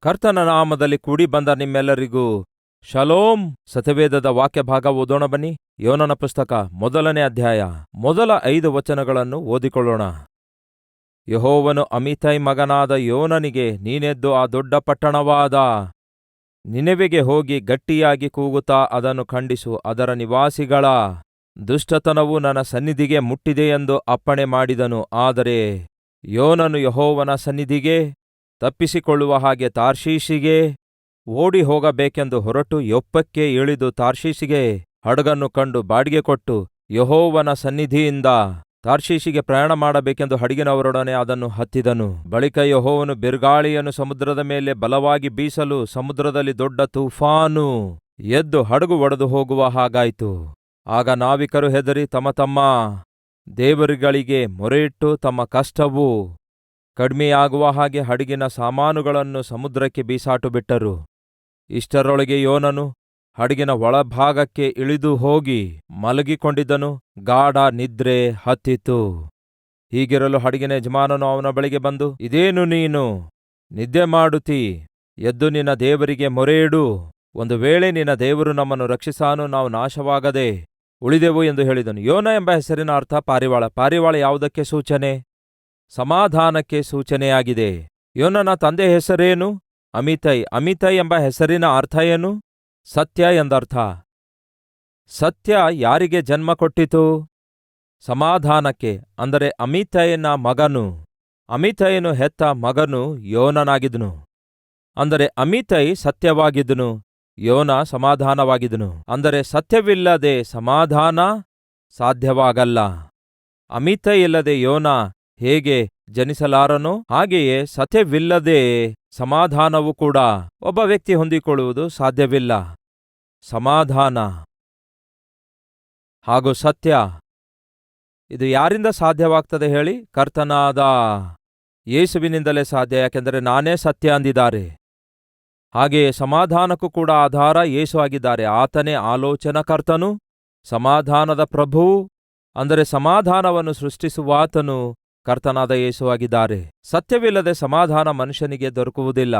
ಕರ್ತನ ನಾಮದಲ್ಲಿ ಕೂಡಿ ಬಂದ ನಿಮ್ಮೆಲ್ಲರಿಗೂ ಶಲೋಮ್. ಸತ್ಯವೇದದ ವಾಕ್ಯ ಭಾಗ ಓದೋಣ ಬನ್ನಿ. ಯೋನನ ಪುಸ್ತಕ 1ನೇ ಅಧ್ಯಾಯ ಮೊದಲ 5 ವಚನಗಳನ್ನು ಓದಿಕೊಳ್ಳೋಣ. ಯೆಹೋವನು ಅಮಿತೈ ಮಗನಾದ ಯೋನನಿಗೆ, ನೀನೆದ್ದು ಆ ದೊಡ್ಡ ಪಟ್ಟಣವಾದ ನಿನೆವೆಗೆ ಹೋಗಿ ಗಟ್ಟಿಯಾಗಿ ಕೂಗುತ್ತಾ ಅದನ್ನು ಖಂಡಿಸು. ಅದರ ನಿವಾಸಿಗಳ ದುಷ್ಟತನವು ನನ್ನ ಸನ್ನಿಧಿಗೆ ಮುಟ್ಟಿದೆ ಎಂದು ಅಪ್ಪಣೆ ಮಾಡಿದನು. ಆದರೆ ಯೋನನು ಯೆಹೋವನ ಸನ್ನಿಧಿಗೆ ತಪ್ಪಿಸಿಕೊಳ್ಳುವ ಹಾಗೆ ತಾರ್ಷೀಷಿಗೆ ಓಡಿ ಹೋಗಬೇಕೆಂದು ಹೊರಟು ಯೊಪ್ಪಕ್ಕೆ ಇಳಿದು ತಾರ್ಷೀಷಿಗೆ ಹಡಗನ್ನು ಕಂಡು ಬಾಡಿಗೆ ಕೊಟ್ಟು ಯೆಹೋವನ ಸನ್ನಿಧಿಯಿಂದ ತಾರ್ಷೀಷಿಗೆ ಪ್ರಯಾಣ ಮಾಡಬೇಕೆಂದು ಹಡಗಿನವರೊಡನೆ ಅದನ್ನು ಹತ್ತಿದನು. ಬಳಿಕ ಯೆಹೋವನು ಬಿರುಗಾಳಿಯನ್ನು ಸಮುದ್ರದ ಮೇಲೆ ಬಲವಾಗಿ ಬೀಸಲು ಸಮುದ್ರದಲ್ಲಿ ದೊಡ್ಡ ತೂಫಾನು ಎದ್ದು ಹಡಗು ಒಡೆದು ಹೋಗುವ ಹಾಗಾಯಿತು. ಆಗ ನಾವಿಕರು ಹೆದರಿ ತಮ್ಮ ತಮ್ಮ ದೇವರುಗಳಿಗೆ ಮೊರೆಯಿಟ್ಟು ತಮ್ಮ ಕಷ್ಟವು ಕಡಿಮೆಯಾಗುವ ಹಾಗೆ ಹಡಗಿನ ಸಾಮಾನುಗಳನ್ನು ಸಮುದ್ರಕ್ಕೆ ಬೀಸಾಟು ಬಿಟ್ಟರು. ಇಷ್ಟರೊಳಗೆ ಯೋನನು ಹಡಗಿನ ಒಳಭಾಗಕ್ಕೆ ಇಳಿದು ಹೋಗಿ ಮಲಗಿಕೊಂಡಿದ್ದನು. ಗಾಢ ನಿದ್ರೆ ಹತ್ತಿತು. ಹೀಗಿರಲು ಹಡಗಿನ ಯಜಮಾನನು ಅವನ ಬಳಿಗೆ ಬಂದು, ಇದೇನು ನೀನು ನಿದ್ದೆ ಮಾಡುತ್ತೀ? ಎದ್ದು ನಿನ್ನ ದೇವರಿಗೆ ಮೊರೆಯಿಡು. ಒಂದು ವೇಳೆ ನಿನ್ನ ದೇವರು ನಮ್ಮನ್ನು ರಕ್ಷಿಸಾನು, ನಾವು ನಾಶವಾಗದೆ ಉಳಿದೆವು ಎಂದು ಹೇಳಿದನು. ಯೋನ ಎಂಬ ಹೆಸರಿನ ಅರ್ಥ ಪಾರಿವಾಳ. ಪಾರಿವಾಳ ಯಾವುದಕ್ಕೆ ಸೂಚನೆ? ಸಮಾಧಾನಕ್ಕೆ ಸೂಚನೆಯಾಗಿದೆ. ಯೋನನ ತಂದೆ ಹೆಸರೇನು? ಅಮಿತೈ. ಅಮಿತೈ ಎಂಬ ಹೆಸರಿನ ಅರ್ಥ ಏನು? ಸತ್ಯ ಎಂದರ್ಥ. ಸತ್ಯ ಯಾರಿಗೆ ಜನ್ಮ ಕೊಟ್ಟಿತು? ಸಮಾಧಾನಕ್ಕೆ, ಅಂದರೆ ಅಮಿತೈನ ಮಗನು. ಅಮಿತೈನು ಹೆತ್ತ ಮಗನು ಯೋನನಾಗಿದ್ದನು. ಅಂದರೆ ಅಮಿತೈ ಸತ್ಯವಾಗಿದ್ದನು, ಯೋನ ಸಮಾಧಾನವಾಗಿದ್ದನು. ಅಂದರೆ ಸತ್ಯವಿಲ್ಲದೆ ಸಮಾಧಾನ ಸಾಧ್ಯವಾಗಲ್ಲ. ಅಮಿತೈ ಇಲ್ಲದೆ ಯೋನ ಹೇಗೆ ಜನಿಸಲಾರನೋ ಹಾಗೆಯೇ ಸತ್ಯವಿಲ್ಲದೆ ಸಮಾಧಾನವೂ ಕೂಡ ಒಬ್ಬ ವ್ಯಕ್ತಿ ಹೊಂದಿಕೊಳ್ಳುವುದು ಸಾಧ್ಯವಿಲ್ಲ. ಸಮಾಧಾನ ಹಾಗೂ ಸತ್ಯ ಇದು ಯಾರಿಂದ ಸಾಧ್ಯವಾಗ್ತದೆ ಹೇಳಿ? ಕರ್ತನಾದ ಯೇಸುವಿನಿಂದಲೇ ಸಾಧ್ಯ. ಯಾಕೆಂದರೆ ನಾನೇ ಸತ್ಯ ಅಂದಿದ್ದಾರೆ. ಹಾಗೆಯೇ ಸಮಾಧಾನಕ್ಕೂ ಕೂಡ ಆಧಾರ ಯೇಸು ಆಗಿದ್ದಾರೆ. ಆತನೇ ಆಲೋಚನಕರ್ತನು, ಸಮಾಧಾನದ ಪ್ರಭುವು. ಅಂದರೆ ಸಮಾಧಾನವನ್ನು ಸೃಷ್ಟಿಸುವಾತನು ಕರ್ತನಾದ ಯೇಸು ಆಗಿದ್ದಾರೆ. ಸತ್ಯವಿಲ್ಲದೆ ಸಮಾಧಾನ ಮನುಷ್ಯನಿಗೆ ದೊರಕುವುದಿಲ್ಲ.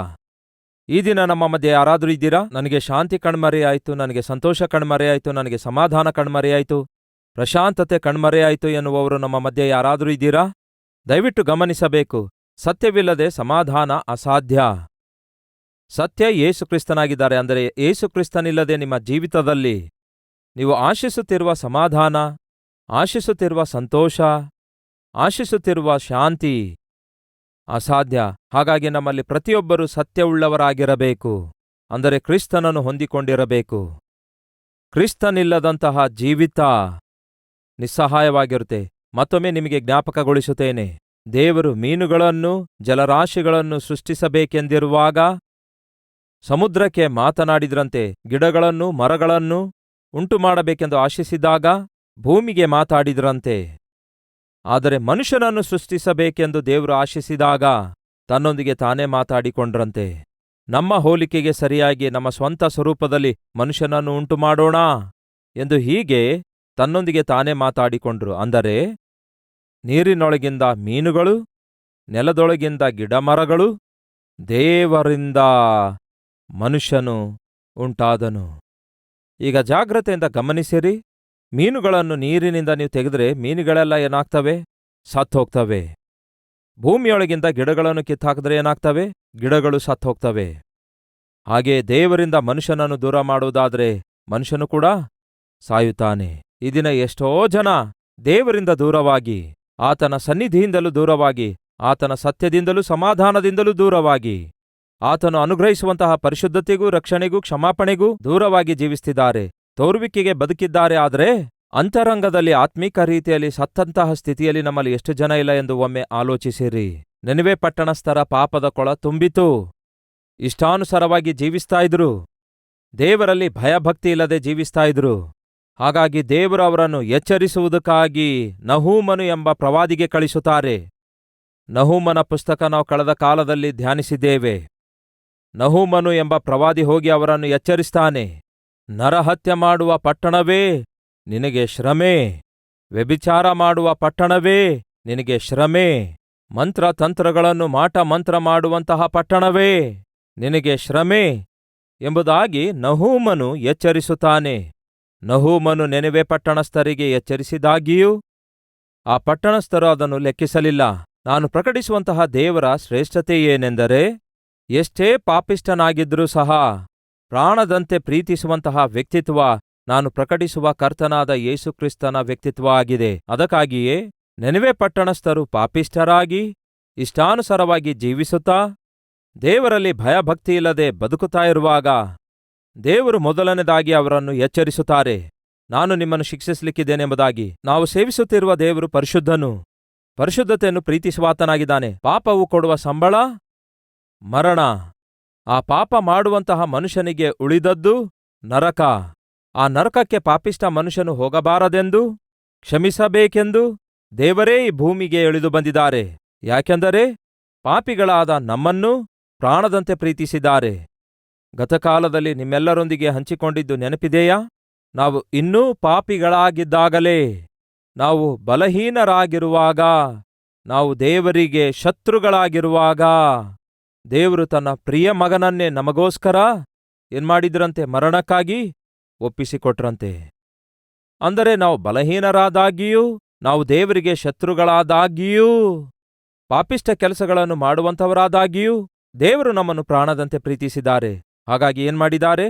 ಈ ದಿನ ನಮ್ಮ ಮಧ್ಯೆ ಯಾರಾದರೂ ಇದ್ದೀರಾ? ನನಗೆ ಶಾಂತಿ ಕಣ್ಮರೆಯಾಯಿತು, ನನಗೆ ಸಂತೋಷ ಕಣ್ಮರೆಯಾಯಿತು, ನನಗೆ ಸಮಾಧಾನ ಕಣ್ಮರೆಯಾಯಿತು, ಪ್ರಶಾಂತತೆ ಕಣ್ಮರೆಯಾಯಿತು ಎನ್ನುವವರು ನಮ್ಮ ಮಧ್ಯೆ ಯಾರಾದರೂ ಇದ್ದೀರಾ? ದಯವಿಟ್ಟು ಗಮನಿಸಬೇಕು, ಸತ್ಯವಿಲ್ಲದೆ ಸಮಾಧಾನ ಅಸಾಧ್ಯ. ಸತ್ಯ ಯೇಸು ಕ್ರಿಸ್ತನಾಗಿದ್ದಾರೆ. ಅಂದರೆ ಯೇಸು ಕ್ರಿಸ್ತನಿಲ್ಲದೆ ನಿಮ್ಮ ಜೀವಿತದಲ್ಲಿ ನೀವು ಆಶಿಸುತ್ತಿರುವ ಸಮಾಧಾನ, ಆಶಿಸುತ್ತಿರುವ ಸಂತೋಷ, ಆಶಿಸುತ್ತಿರುವ ಶಾಂತಿ ಅಸಾಧ್ಯ. ಹಾಗಾಗಿ ನಮ್ಮಲ್ಲಿ ಪ್ರತಿಯೊಬ್ಬರೂ ಸತ್ಯವುಳ್ಳವರಾಗಿರಬೇಕು. ಅಂದರೆ ಕ್ರಿಸ್ತನನ್ನು ಹೊಂದಿಕೊಂಡಿರಬೇಕು. ಕ್ರಿಸ್ತನಿಲ್ಲದಂತಹ ಜೀವಿತ ನಿಸ್ಸಹಾಯವಾಗಿರುತ್ತೆ. ಮತ್ತೊಮ್ಮೆ ನಿಮಗೆ ಜ್ಞಾಪಕಗೊಳಿಸುತ್ತೇನೆ, ದೇವರು ಮೀನುಗಳನ್ನು ಜಲರಾಶಿಗಳನ್ನು ಸೃಷ್ಟಿಸಬೇಕೆಂದಿರುವಾಗ ಸಮುದ್ರಕ್ಕೆ ಮಾತನಾಡಿದ್ರಂತೆ. ಗಿಡಗಳನ್ನು ಮರಗಳನ್ನು ಉಂಟುಮಾಡಬೇಕೆಂದು ಆಶಿಸಿದಾಗ ಭೂಮಿಗೆ ಮಾತಾಡಿದ್ರಂತೆ. ಆದರೆ ಮನುಷ್ಯನನ್ನು ಸೃಷ್ಟಿಸಬೇಕೆಂದು ದೇವರು ಆಶಿಸಿದಾಗ ತನ್ನೊಂದಿಗೆ ತಾನೇ ಮಾತಾಡಿಕೊಂಡ್ರಂತೆ. ನಮ್ಮ ಹೋಲಿಕೆಗೆ ಸರಿಯಾಗಿ ನಮ್ಮ ಸ್ವಂತ ಸ್ವರೂಪದಲ್ಲಿ ಮನುಷ್ಯನನ್ನು ಉಂಟುಮಾಡೋಣ ಎಂದು ಹೀಗೆ ತನ್ನೊಂದಿಗೆ ತಾನೇ ಮಾತಾಡಿಕೊಂಡ್ರು. ಅಂದರೆ ನೀರಿನೊಳಗಿಂದ ಮೀನುಗಳು, ನೆಲದೊಳಗಿಂದ ಗಿಡಮರಗಳು, ದೇವರಿಂದ ಮನುಷ್ಯನು ಉಂಟಾದನು. ಈಗ ಜಾಗ್ರತೆಯಿಂದ ಗಮನಿಸಿರಿ. ಮೀನುಗಳನ್ನು ನೀರಿನಿಂದ ನೀವು ತೆಗೆದರೆ ಮೀನುಗಳೆಲ್ಲ ಏನಾಗ್ತವೆ? ಸತ್ತೋಗ್ತವೆ. ಭೂಮಿಯೊಳಗಿಂದ ಗಿಡಗಳನ್ನು ಕಿತ್ತಾಕಿದ್ರೆ ಏನಾಗ್ತವೆ? ಗಿಡಗಳು ಸತ್ತೋಗ್ತವೆ. ಹಾಗೆ ದೇವರಿಂದ ಮನುಷ್ಯನನ್ನು ದೂರ ಮಾಡುವುದಾದರೆ ಮನುಷ್ಯನು ಕೂಡ ಸಾಯುತ್ತಾನೆ. ಈ ದಿನ ಎಷ್ಟೋ ಜನ ದೇವರಿಂದ ದೂರವಾಗಿ, ಆತನ ಸನ್ನಿಧಿಯಿಂದಲೂ ದೂರವಾಗಿ, ಆತನ ಸತ್ಯದಿಂದಲೂ ಸಮಾಧಾನದಿಂದಲೂ ದೂರವಾಗಿ, ಆತನು ಅನುಗ್ರಹಿಸುವಂತಹ ಪರಿಶುದ್ಧತೆಗೂ ರಕ್ಷಣೆಗೂ ಕ್ಷಮಾಪಣೆಗೂ ದೂರವಾಗಿ ಜೀವಿಸುತ್ತಿದ್ದಾರೆ. ತೋರುವಿಕೆಗೆ ಬದುಕಿದ್ದಾರೆ. ಆದರೆ ಅಂತರಂಗದಲ್ಲಿ ಆತ್ಮೀಕ ರೀತಿಯಲ್ಲಿ ಸತ್ತಂತಹ ಸ್ಥಿತಿಯಲ್ಲಿ ನಮ್ಮಲ್ಲಿ ಎಷ್ಟು ಜನ ಇಲ್ಲ ಎಂದು ಒಮ್ಮೆ ಆಲೋಚಿಸಿರಿ. ನೆನವೆ ಪಟ್ಟಣಸ್ಥರ ಪಾಪದ ಕೊಳ ತುಂಬಿತು. ಇಷ್ಟಾನುಸಾರವಾಗಿ ಜೀವಿಸ್ತಾ ಇದ್ರು. ದೇವರಲ್ಲಿ ಭಯಭಕ್ತಿ ಇಲ್ಲದೆ ಜೀವಿಸ್ತಾ ಇದ್ರು. ಹಾಗಾಗಿ ದೇವರು ಅವರನ್ನು ಎಚ್ಚರಿಸುವುದಕ್ಕಾಗಿ ನಹೂಮನು ಎಂಬ ಪ್ರವಾದಿಗೆ ಕಳಿಸುತ್ತಾರೆ. ನಹೂಮನ ಪುಸ್ತಕ ನಾವು ಕಳೆದ ಕಾಲದಲ್ಲಿ ಧ್ಯಾನಿಸಿದ್ದೇವೆ. ನಹೂಮನು ಎಂಬ ಪ್ರವಾದಿ ಹೋಗಿ ಅವರನ್ನು ಎಚ್ಚರಿಸ್ತಾನೆ. ನರಹತ್ಯೆ ಮಾಡುವ ಪಟ್ಟಣವೇ ನಿನಗೆ ಶ್ರಮೆ, ವ್ಯಭಿಚಾರ ಮಾಡುವ ಪಟ್ಟಣವೇ ನಿನಗೆ ಶ್ರಮೆ, ಮಂತ್ರತಂತ್ರಗಳನ್ನು ಮಾಟ ಮಂತ್ರ ಮಾಡುವಂತಹ ಪಟ್ಟಣವೇ ನಿನಗೆ ಶ್ರಮೆ ಎಂಬುದಾಗಿ ನಹೂಮನು ಎಚ್ಚರಿಸುತ್ತಾನೆ. ನಹೂಮನು ನೆನೆವೆ ಪಟ್ಟಣಸ್ಥರಿಗೆ ಎಚ್ಚರಿಸಿದಾಗಿಯೂ ಆ ಪಟ್ಟಣಸ್ಥರು ಅದನ್ನು ಲೆಕ್ಕಿಸಲಿಲ್ಲ. ನಾನು ಪ್ರಕಟಿಸುವಂತಹ ದೇವರ ಶ್ರೇಷ್ಠತೆ ಏನೆಂದರೆ, ಎಷ್ಟೇ ಪಾಪಿಷ್ಠನಾಗಿದ್ರೂ ಸಹ ಪ್ರಾಣದಂತೆ ಪ್ರೀತಿಸುವಂತಹ ವ್ಯಕ್ತಿತ್ವ ನಾನು ಪ್ರಕಟಿಸುವ ಕರ್ತನಾದ ಯೇಸುಕ್ರಿಸ್ತನ ವ್ಯಕ್ತಿತ್ವ ಆಗಿದೆ. ಅದಕ್ಕಾಗಿಯೇ ನೆನೆವೆ ಪಟ್ಟಣಸ್ಥರು ಪಾಪಿಷ್ಠರಾಗಿ ಇಷ್ಟಾನುಸಾರವಾಗಿ ಜೀವಿಸುತ್ತಾ ದೇವರಲ್ಲಿ ಭಯಭಕ್ತಿಯಿಲ್ಲದೆ ಬದುಕುತ್ತಾ ಇರುವಾಗ ದೇವರು ಮೊದಲನೇದಾಗಿ ಅವರನ್ನು ಎಚ್ಚರಿಸುತ್ತಾರೆ, ನಾನು ನಿಮ್ಮನ್ನು ಶಿಕ್ಷಿಸಲಿಕ್ಕಿದ್ದೇನೆಂಬುದಾಗಿ. ನಾವು ಸೇವಿಸುತ್ತಿರುವ ದೇವರು ಪರಿಶುದ್ಧನು, ಪರಿಶುದ್ಧತೆಯನ್ನು ಪ್ರೀತಿಸುವಾತನಾಗಿದ್ದಾನೆ. ಪಾಪವು ಕೊಡುವ ಸಂಬಳ ಮರಣ. ಆ ಪಾಪ ಮಾಡುವಂತಹ ಮನುಷ್ಯನಿಗೆ ಉಳಿದದ್ದು ನರಕ. ಆ ನರಕಕ್ಕೆ ಪಾಪಿಷ್ಠ ಮನುಷ್ಯನು ಹೋಗಬಾರದೆಂದು, ಕ್ಷಮಿಸಬೇಕೆಂದು ದೇವರೇ ಈ ಭೂಮಿಗೆ ಇಳಿದು ಬಂದಿದ್ದಾರೆ. ಯಾಕೆಂದರೆ ಪಾಪಿಗಳಾದ ನಮ್ಮನ್ನು ಪ್ರಾಣದಂತೆ ಪ್ರೀತಿಸಿದ್ದಾರೆ. ಗತಕಾಲದಲ್ಲಿ ನಿಮ್ಮೆಲ್ಲರೊಂದಿಗೆ ಹಂಚಿಕೊಂಡಿದ್ದು ನೆನಪಿದೆಯಾ? ನಾವು ಇನ್ನೂ ಪಾಪಿಗಳಾಗಿದ್ದಾಗಲೇ, ನಾವು ಬಲಹೀನರಾಗಿರುವಾಗ, ನಾವು ದೇವರಿಗೆ ಶತ್ರುಗಳಾಗಿರುವಾಗ ದೇವರು ತನ್ನ ಪ್ರಿಯ ಮಗನನ್ನೇ ನಮಗೋಸ್ಕರ ಏನ್ಮಾಡಿದ್ರಂತೆ? ಮರಣಕ್ಕಾಗಿ ಒಪ್ಪಿಸಿಕೊಟ್ರಂತೆ. ಅಂದರೆ ನಾವು ಬಲಹೀನರಾದಾಗಿಯೂ, ನಾವು ದೇವರಿಗೆ ಶತ್ರುಗಳಾದಾಗಿಯೂ, ಪಾಪಿಷ್ಠ ಕೆಲಸಗಳನ್ನು ಮಾಡುವಂಥವರಾದಾಗಿಯೂ ದೇವರು ನಮ್ಮನ್ನು ಪ್ರಾಣದಂತೆ ಪ್ರೀತಿಸಿದ್ದಾರೆ. ಹಾಗಾಗಿ ಏನ್ಮಾಡಿದ್ದಾರೆ?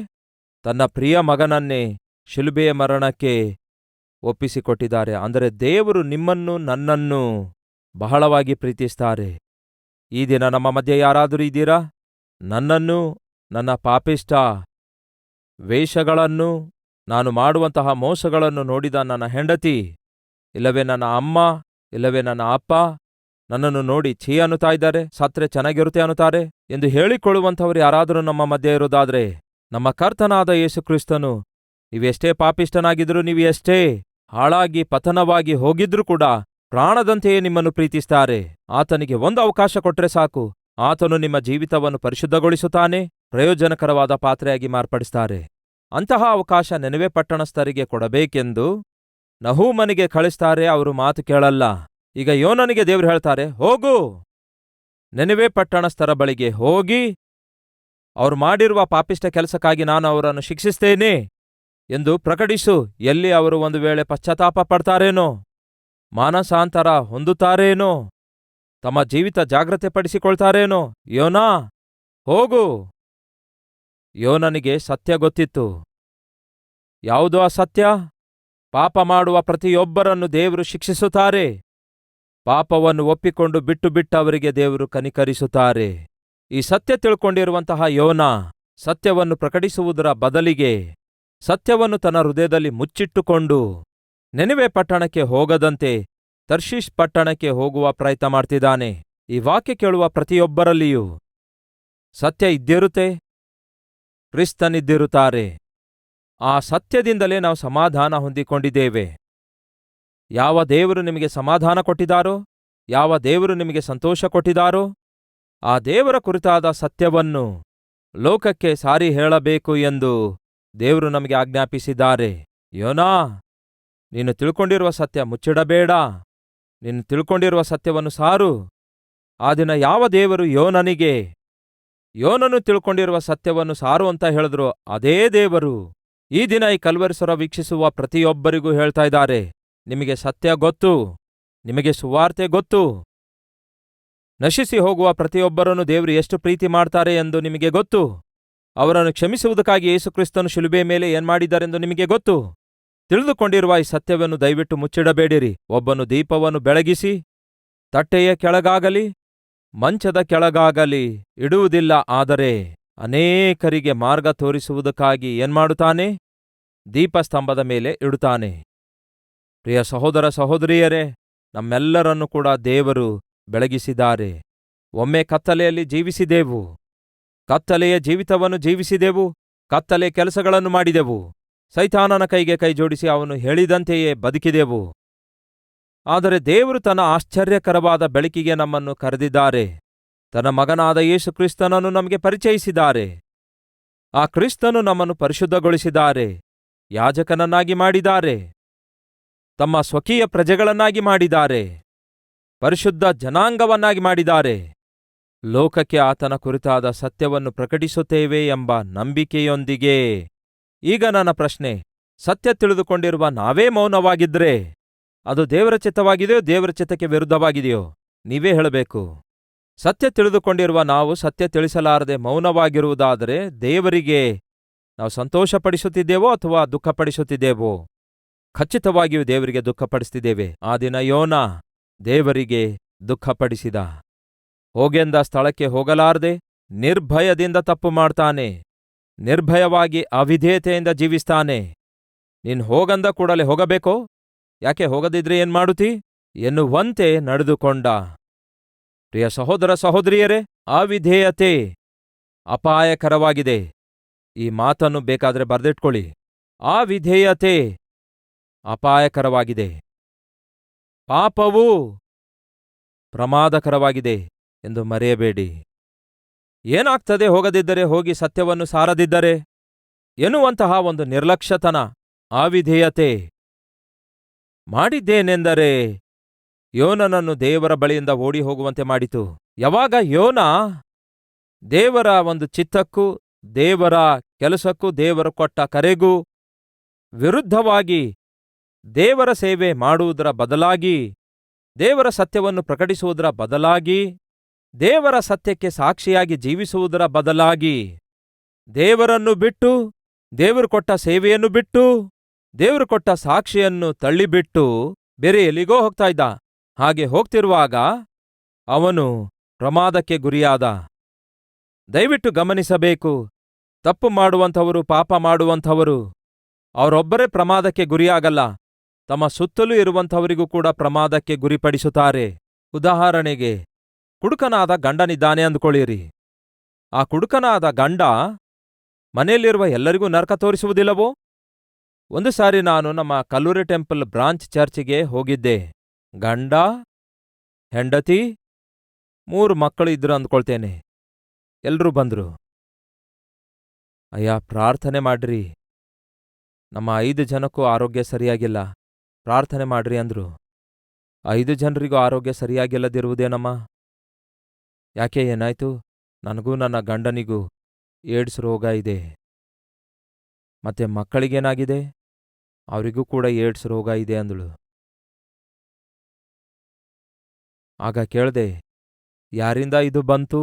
ತನ್ನ ಪ್ರಿಯ ಮಗನನ್ನೇ ಶಿಲುಬೆಯ ಮರಣಕ್ಕೆ ಒಪ್ಪಿಸಿಕೊಟ್ಟಿದ್ದಾರೆ. ಅಂದರೆ ದೇವರು ನಿಮ್ಮನ್ನು ನನ್ನನ್ನು ಬಹಳವಾಗಿ ಪ್ರೀತಿಸ್ತಾರೆ. ಈ ದಿನ ನಮ್ಮ ಮಧ್ಯೆ ಯಾರಾದರೂ ಇದ್ದೀರಾ? ನನ್ನನ್ನು, ನನ್ನ ಪಾಪಿಷ್ಠ ವೇಷಗಳನ್ನು, ನಾನು ಮಾಡುವಂತಹ ಮೋಸಗಳನ್ನು ನೋಡಿದ ನನ್ನ ಹೆಂಡತಿ, ಇಲ್ಲವೇ ನನ್ನ ಅಮ್ಮ, ಇಲ್ಲವೇ ನನ್ನ ಅಪ್ಪ ನನ್ನನ್ನು ನೋಡಿ ಛೀ ಅನ್ನುತ್ತಾ ಇದ್ದಾರೆ, ಸತ್ರೆ ಚೆನ್ನಾಗಿರುತ್ತೆ ಅನ್ನುತ್ತಾರೆ ಎಂದು ಹೇಳಿಕೊಳ್ಳುವಂಥವರು ಯಾರಾದರೂ ನಮ್ಮ ಮಧ್ಯೆ ಇರೋದಾದ್ರೆ, ನಮ್ಮ ಕರ್ತನಾದ ಯೇಸುಕ್ರಿಸ್ತನು ನೀವೆಷ್ಟೇ ಪಾಪಿಷ್ಠನಾಗಿದ್ರೂ, ನೀವು ಎಷ್ಟೇ ಹಾಳಾಗಿ ಪತನವಾಗಿ ಹೋಗಿದ್ರೂ ಕೂಡ ಪ್ರಾಣದಂತೆಯೇ ನಿಮ್ಮನ್ನು ಪ್ರೀತಿಸ್ತಾರೆ. ಆತನಿಗೆ ಒಂದು ಅವಕಾಶ ಕೊಟ್ರೆ ಸಾಕು, ಆತನು ನಿಮ್ಮ ಜೀವಿತವನ್ನು ಪರಿಶುದ್ಧಗೊಳಿಸುತ್ತಾನೆ, ಪ್ರಯೋಜನಕರವಾದ ಪಾತ್ರೆಯಾಗಿ ಮಾರ್ಪಡಿಸ್ತಾರೆ. ಅಂತಹ ಅವಕಾಶ ನೆನೆವೆ ಪಟ್ಟಣಸ್ಥರಿಗೆ ಕೊಡಬೇಕೆಂದು ನಹೂಮನಿಗೆ ಕಳಿಸ್ತಾರೆ. ಅವರು ಮಾತು ಕೇಳಲ್ಲ. ಈಗ ಯೋನನಿಗೆ ದೇವರು ಹೇಳ್ತಾರೆ, ಹೋಗು, ನೆನೆವೆ ಪಟ್ಟಣಸ್ಥರ ಬಳಿಗೆ ಹೋಗಿ ಅವರು ಮಾಡಿರುವ ಪಾಪಿಷ್ಠ ಕೆಲಸಕ್ಕಾಗಿ ನಾನು ಅವರನ್ನು ಶಿಕ್ಷಿಸ್ತೇನೆ ಎಂದು ಪ್ರಕಟಿಸು. ಎಲ್ಲಿ ಅವರು ಒಂದು ವೇಳೆ ಪಶ್ಚಾತ್ತಾಪ ಪಡ್ತಾರೇನೋ, ಮಾನಸಾಂತರ ಹೊಂದುತ್ತಾರೇನೋ, ತಮ್ಮ ಜೀವಿತ ಜಾಗ್ರತೆಪಡಿಸಿಕೊಳ್ತಾರೇನೋ. ಯೋನಾ, ಹೋಗು. ಯೋನನಿಗೆ ಸತ್ಯ ಗೊತ್ತಿತ್ತು. ಯಾವುದೋ ಅಸತ್ಯ? ಪಾಪ ಮಾಡುವ ಪ್ರತಿಯೊಬ್ಬರನ್ನು ದೇವರು ಶಿಕ್ಷಿಸುತ್ತಾರೆ. ಪಾಪವನ್ನು ಒಪ್ಪಿಕೊಂಡು ಬಿಟ್ಟು ಬಿಟ್ಟವರಿಗೆ ದೇವರು ಕನಿಕರಿಸುತ್ತಾರೆ. ಈ ಸತ್ಯ ತಿಳ್ಕೊಂಡಿರುವಂತಹ ಯೋನ ಸತ್ಯವನ್ನು ಪ್ರಕಟಿಸುವುದರ ಬದಲಿಗೆ ಸತ್ಯವನ್ನು ತನ್ನ ಹೃದಯದಲ್ಲಿ ಮುಚ್ಚಿಟ್ಟುಕೊಂಡು ನೆನೆವೆ ಪಟ್ಟಣಕ್ಕೆ ಹೋಗದಂತೆ ತರ್ಷೀಷ್ ಪಟ್ಟಣಕ್ಕೆ ಹೋಗುವ ಪ್ರಯತ್ನ ಮಾಡ್ತಿದ್ದಾನೆ. ಈ ವಾಕ್ಯ ಕೇಳುವ ಪ್ರತಿಯೊಬ್ಬರಲ್ಲಿಯೂ ಸತ್ಯ ಇದ್ದಿರುತ್ತೆ, ಕ್ರಿಸ್ತನಿದ್ದಿರುತ್ತಾರೆ. ಆ ಸತ್ಯದಿಂದಲೇ ನಾವು ಸಮಾಧಾನ ಹೊಂದಿಕೊಂಡಿದ್ದೇವೆ. ಯಾವ ದೇವರು ನಿಮಗೆ ಸಮಾಧಾನ ಕೊಟ್ಟಿದ್ದಾರೋ, ಯಾವ ದೇವರು ನಿಮಗೆ ಸಂತೋಷ ಕೊಟ್ಟಿದ್ದಾರೋ, ಆ ದೇವರ ಕುರಿತಾದ ಸತ್ಯವನ್ನು ಲೋಕಕ್ಕೆ ಸಾರಿ ಹೇಳಬೇಕು ಎಂದು ದೇವರು ನಮಗೆ ಆಜ್ಞಾಪಿಸಿದ್ದಾರೆ. ಯೋನಾ, ನೀನು ತಿಳ್ಕೊಂಡಿರುವ ಸತ್ಯ ಮುಚ್ಚಿಡಬೇಡ, ನೀನು ತಿಳ್ಕೊಂಡಿರುವ ಸತ್ಯವನ್ನು ಸಾರು. ಆ ದಿನ ಯಾವ ದೇವರು ಯೋನನು ತಿಳ್ಕೊಂಡಿರುವ ಸತ್ಯವನ್ನು ಸಾರು ಅಂತ ಹೇಳಿದ್ರು, ಅದೇ ದೇವರು ಈ ದಿನ ಈ ಕಲ್ವರಿಸರ ವೀಕ್ಷಿಸುವ ಪ್ರತಿಯೊಬ್ಬರಿಗೂ ಹೇಳ್ತಾ ಇದ್ದಾರೆ, ನಿಮಗೆ ಸತ್ಯ ಗೊತ್ತು, ನಿಮಗೆ ಸುವಾರ್ತೆ ಗೊತ್ತು. ನಶಿಸಿ ಹೋಗುವ ಪ್ರತಿಯೊಬ್ಬರನ್ನು ದೇವರು ಎಷ್ಟು ಪ್ರೀತಿ ಮಾಡ್ತಾರೆ ಎಂದು ನಿಮಗೆ ಗೊತ್ತು. ಅವರನ್ನು ಕ್ಷಮಿಸುವುದಕ್ಕಾಗಿ ಯೇಸುಕ್ರಿಸ್ತನು ಶಿಲುಬೆ ಮೇಲೆ ಏನ್ಮಾಡಿದ್ದಾರೆಂದು ನಿಮಗೆ ಗೊತ್ತು. ತಿಳಿದುಕೊಂಡಿರುವ ಈ ಸತ್ಯವನ್ನು ದಯವಿಟ್ಟು ಮುಚ್ಚಿಡಬೇಡಿರಿ. ಒಬ್ಬನು ದೀಪವನ್ನು ಬೆಳಗಿಸಿ ತಟ್ಟೆಯ ಕೆಳಗಾಗಲಿ ಮಂಚದ ಕೆಳಗಾಗಲಿ ಇಡುವುದಿಲ್ಲ, ಆದರೆ ಅನೇಕರಿಗೆ ಮಾರ್ಗ ತೋರಿಸುವುದಕ್ಕಾಗಿ ಏನ್ಮಾಡುತ್ತಾನೆ? ದೀಪಸ್ತಂಭದ ಮೇಲೆ ಇಡುತ್ತಾನೆ. ಪ್ರಿಯ ಸಹೋದರ ಸಹೋದರಿಯರೇ, ನಮ್ಮೆಲ್ಲರನ್ನೂ ಕೂಡ ದೇವರು ಬೆಳಗಿಸಿದ್ದಾರೆ. ಒಮ್ಮೆ ಕತ್ತಲೆಯಲ್ಲಿ ಜೀವಿಸಿದೆವು, ಕತ್ತಲೆಯ ಜೀವಿತವನ್ನು ಜೀವಿಸಿದೆವು, ಕತ್ತಲೆ ಕೆಲಸಗಳನ್ನು ಮಾಡಿದೆವು, ಸೈತಾನನ ಕೈಗೆ ಕೈ ಜೋಡಿಸಿ ಅವನು ಹೇಳಿದಂತೆಯೇ ಬದುಕಿದೆವು. ಆದರೆ ದೇವರು ತನ್ನ ಆಶ್ಚರ್ಯಕರವಾದ ಬೆಳಕಿಗೆ ನಮ್ಮನ್ನು ಕರೆದಿದ್ದಾರೆ. ತನ್ನ ಮಗನಾದ ಯೇಸು ಕ್ರಿಸ್ತನನ್ನು ನಮಗೆ ಪರಿಚಯಿಸಿದ್ದಾರೆ. ಆ ಕ್ರಿಸ್ತನು ನಮ್ಮನ್ನು ಪರಿಶುದ್ಧಗೊಳಿಸಿದ್ದಾರೆ, ಯಾಜಕನನ್ನಾಗಿ ಮಾಡಿದ್ದಾರೆ, ತಮ್ಮ ಸ್ವಕೀಯ ಪ್ರಜೆಗಳನ್ನಾಗಿ ಮಾಡಿದ್ದಾರೆ, ಪರಿಶುದ್ಧ ಜನಾಂಗವನ್ನಾಗಿ ಮಾಡಿದ್ದಾರೆ. ಲೋಕಕ್ಕೆ ಆತನ ಕುರಿತಾದ ಸತ್ಯವನ್ನು ಪ್ರಕಟಿಸುತ್ತೇವೆ ಎಂಬ ನಂಬಿಕೆಯೊಂದಿಗೆ. ಈಗ ನನ್ನ ಪ್ರಶ್ನೆ, ಸತ್ಯ ತಿಳಿದುಕೊಂಡಿರುವ ನಾವೇ ಮೌನವಾಗಿದ್ರೆ ಅದು ದೇವರ ಚಿತ್ತವಾಗಿದೆಯೋ ದೇವರ ಚಿತ್ತಕ್ಕೆ ವಿರುದ್ಧವಾಗಿದೆಯೋ? ನೀವೇ ಹೇಳಬೇಕು. ಸತ್ಯ ತಿಳಿದುಕೊಂಡಿರುವ ನಾವು ಸತ್ಯ ತಿಳಿಸಲಾರದೆ ಮೌನವಾಗಿರುವುದಾದರೆ ದೇವರಿಗೆ ನಾವು ಸಂತೋಷಪಡಿಸುತ್ತಿದ್ದೇವೋ ಅಥವಾ ದುಃಖಪಡಿಸುತ್ತಿದ್ದೇವೋ? ಖಚಿತವಾಗಿಯೂ ದೇವರಿಗೆ ದುಃಖಪಡಿಸುತ್ತಿದ್ದೇವೆ. ಆ ದಿನ ಯೋನ ದೇವರಿಗೆ ದುಃಖಪಡಿಸಿದ. ಹೋಗೆಂದ ಸ್ಥಳಕ್ಕೆ ಹೋಗಲಾರದೆ ನಿರ್ಭಯದಿಂದ ತಪ್ಪು ಮಾಡ್ತಾನೆ, ನಿರ್ಭಯವಾಗಿ ಅವಿಧೇಯತೆಯಿಂದ ಜೀವಿಸ್ತಾನೆ. ನೀನ್ ಹೋಗಂದ ಕೂಡಲೇ ಹೋಗಬೇಕೋ? ಯಾಕೆ ಹೋಗದಿದ್ರೆ ಏನ್ ಮಾಡುತ್ತೀ ಎನ್ನುವಂತೆ ನಡೆದುಕೊಂಡ. ಪ್ರಿಯ ಸಹೋದರ ಸಹೋದರಿಯರೇ, ಅವಿಧೇಯತೆ ಅಪಾಯಕರವಾಗಿದೆ. ಈ ಮಾತನ್ನು ಬೇಕಾದ್ರೆ ಬರೆದಿಟ್ಕೊಳ್ಳಿ. ಅವಿಧೇಯತೆ ಅಪಾಯಕರವಾಗಿದೆ. ಪಾಪವು ಪ್ರಮಾದಕರವಾಗಿದೆ ಎಂದು ಮರೆಯಬೇಡಿ. ಏನಾಗ್ತದೆ ಹೋಗದಿದ್ದರೆ, ಹೋಗಿ ಸತ್ಯವನ್ನು ಸಾರದಿದ್ದರೆ ಎನ್ನುವಂತಹ ಒಂದು ನಿರ್ಲಕ್ಷ್ಯತನ, ಅವಿಧೇಯತೆ. ಮಾಡಿದ್ದೇನೆಂದರೆ ಯೋನನನ್ನು ದೇವರ ಬಳಿಯಿಂದ ಓಡಿ ಹೋಗುವಂತೆ ಮಾಡಿತು. ಯಾವಾಗ ಯೋನ ದೇವರ ಒಂದು ಚಿತ್ತಕ್ಕೂ ದೇವರ ಕೆಲಸಕ್ಕೂ ದೇವರು ಕೊಟ್ಟ ಕರೆಗೂ ವಿರುದ್ಧವಾಗಿ ದೇವರ ಸೇವೆ ಮಾಡುವುದರ ಬದಲಾಗಿ, ದೇವರ ಸತ್ಯವನ್ನು ಪ್ರಕಟಿಸುವುದರ ಬದಲಾಗಿ, ದೇವರ ಸತ್ಯಕ್ಕೆ ಸಾಕ್ಷಿಯಾಗಿ ಜೀವಿಸುವುದರ ಬದಲಾಗಿ, ದೇವರನ್ನು ಬಿಟ್ಟು, ದೇವರು ಕೊಟ್ಟ ಸೇವೆಯನ್ನು ಬಿಟ್ಟು, ದೇವರು ಕೊಟ್ಟ ಸಾಕ್ಷಿಯನ್ನು ತಳ್ಳಿಬಿಟ್ಟು ಬೇರೆ ಎಲ್ಲಿಗೋ ಹೋಗ್ತಾ ಇದ್ದ. ಹಾಗೆ ಹೋಗ್ತಿರುವಾಗ ಅವನು ಪ್ರಮಾದಕ್ಕೆ ಗುರಿಯಾದ. ದಯವಿಟ್ಟು ಗಮನಿಸಬೇಕು, ತಪ್ಪು ಮಾಡುವಂಥವರು, ಪಾಪ ಮಾಡುವಂಥವರು ಅವರೊಬ್ಬರೇ ಪ್ರಮಾದಕ್ಕೆ ಗುರಿಯಾಗಲ್ಲ, ತಮ್ಮ ಸುತ್ತಲೂ ಇರುವಂಥವರಿಗೂ ಕೂಡ ಪ್ರಮಾದಕ್ಕೆ ಗುರಿಪಡಿಸುತ್ತಾರೆ. ಉದಾಹರಣೆಗೆ, ಕುಡುಕನಾದ ಗಂಡನಿದ್ದಾನೆ ಅಂದುಕೊಳ್ಳಿರಿ. ಆ ಕುಡುಕನಾದ ಗಂಡ ಮನೆಯಲ್ಲಿರುವ ಎಲ್ಲರಿಗೂ ನರಕ ತೋರಿಸುವುದಿಲ್ಲವೋ? ಒಂದು ಸಾರಿ ನಾನು ನಮ್ಮ ಕಲ್ಲೂರಿ ಟೆಂಪಲ್ ಬ್ರಾಂಚ್ ಚರ್ಚಿಗೆ ಹೋಗಿದ್ದೆ. ಗಂಡ, ಹೆಂಡತಿ, 3 ಮಕ್ಕಳು ಇದ್ರು ಅಂದ್ಕೊಳ್ತೇನೆ. ಎಲ್ರೂ ಬಂದ್ರು. ಅಯ್ಯ, ಪ್ರಾರ್ಥನೆ ಮಾಡ್ರಿ, ನಮ್ಮ 5 ಜನಕ್ಕೂ ಆರೋಗ್ಯ ಸರಿಯಾಗಿಲ್ಲ, ಪ್ರಾರ್ಥನೆ ಮಾಡ್ರಿ ಅಂದ್ರು. 5 ಜನರಿಗೂ ಆರೋಗ್ಯ ಸರಿಯಾಗಿಲ್ಲದಿರುವುದೇನಮ್ಮ? ಯಾಕೆ, ಏನಾಯ್ತು? ನನಗೂ ನನ್ನ ಗಂಡನಿಗೂ ಏಡ್ಸ್ ರೋಗ ಇದೆ. ಮತ್ತೆ ಮಕ್ಕಳಿಗೇನಾಗಿದೆ? ಅವರಿಗೂ ಕೂಡ ಏಡ್ಸ್ ರೋಗ ಇದೆ ಅಂದಳು. ಆಗ ಕೇಳ್ದೆ, ಯಾರಿಂದ ಇದು ಬಂತು?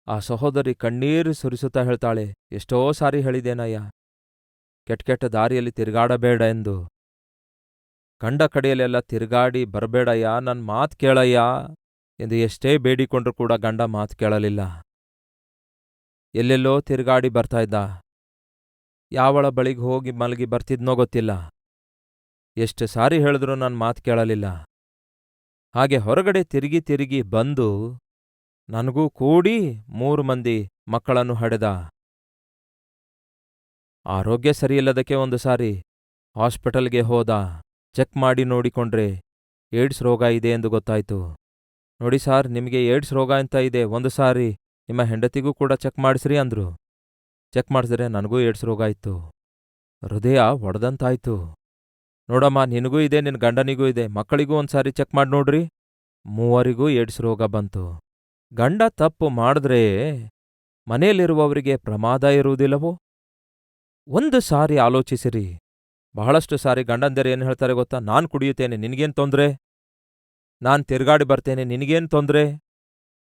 ಆ ಸಹೋದರಿ ಕಣ್ಣೀರು ಸುರಿಸುತ್ತಾ ಹೇಳ್ತಾಳೆ, ಎಷ್ಟೋ ಸಾರಿ ಹೇಳಿದೇನಯ್ಯ, ಕೆಟ್ಟ ದಾರಿಯಲ್ಲಿ ತಿರುಗಾಡಬೇಡ ಎಂದು. ಕಂಡ ಕಡೆಯಲ್ಲೆಲ್ಲ ತಿರುಗಾಡಿ ಬರಬೇಡಯ್ಯ, ನನ್ನ ಮಾತು ಕೇಳಯ್ಯ ಎಂದು ಎಷ್ಟೇ ಬೇಡಿಕೊಂಡ್ರೂ ಕೂಡ ಗಂಡ ಮಾತು ಕೇಳಲಿಲ್ಲ. ಎಲ್ಲೆಲ್ಲೋ ತಿರುಗಾಡಿ ಬರ್ತಾ ಇದ್ದ. ಯಾವಳ ಬಳಿಗೆ ಹೋಗಿ ಮಲಗಿ ಬರ್ತಿದ್ನೋ ಗೊತ್ತಿಲ್ಲ. ಎಷ್ಟು ಸಾರಿ ಹೇಳಿದ್ರೂ ನನ್ನ ಮಾತು ಕೇಳಲಿಲ್ಲ. ಹಾಗೆ ಹೊರಗಡೆ ತಿರುಗಿ ತಿರುಗಿ ಬಂದು ನನಗೂ ಕೂಡಿ 3 ಮಂದಿ ಮಕ್ಕಳನ್ನು ಹಡೆದ. ಆರೋಗ್ಯ ಸರಿಯಿಲ್ಲದಕ್ಕೆ ಒಂದು ಸಾರಿ ಹಾಸ್ಪಿಟಲ್ಗೆ ಹೋದ. ಚೆಕ್ ಮಾಡಿ ನೋಡಿಕೊಂಡ್ರೆ ಏಡ್ಸ್ ರೋಗ ಇದೆ ಎಂದು ಗೊತ್ತಾಯ್ತು. ನೋಡಿ ಸಾರ್, ನಿಮಗೆ ಏಡ್ಸ್ ರೋಗ ಅಂತ ಇದೆ, ಒಂದು ಸಾರಿ ನಿಮ್ಮ ಹೆಂಡತಿಗೂ ಕೂಡ ಚೆಕ್ ಮಾಡಿಸ್ರಿ ಅಂದ್ರು. ಚೆಕ್ ಮಾಡಿಸಿದ್ರೆ ನನಗೂ ಏಡ್ಸ್ ರೋಗ ಇತ್ತು. ಹೃದಯ ಒಡೆದಂತಾಯ್ತು. ನೋಡಮ್ಮ, ನಿನಗೂ ಇದೆ, ನಿನ್ನ ಗಂಡನಿಗೂ ಇದೆ, ಮಕ್ಕಳಿಗೂ ಒಂದ್ಸಾರಿ ಚೆಕ್ ಮಾಡಿ ನೋಡ್ರಿ. 3 ಏಡ್ಸ್ ರೋಗ ಬಂತು. ಗಂಡ ತಪ್ಪು ಮಾಡಿದ್ರೆ ಮನೆಯಲ್ಲಿರುವವರಿಗೆ ಪ್ರಮಾದ ಇರುವುದಿಲ್ಲವೋ? ಒಂದು ಸಾರಿ ಆಲೋಚಿಸಿರಿ. ಬಹಳಷ್ಟು ಸಾರಿ ಗಂಡಂದಿರು ಏನು ಹೇಳ್ತಾರೆ ಗೊತ್ತಾ? ನಾನು ಕುಡಿಯುತ್ತೇನೆ, ನಿನಗೇನು ತೊಂದರೆ? ನಾನು ತಿರುಗಾಡಿ ಬರ್ತೇನೆ, ನಿನಗೇನು ತೊಂದರೆ?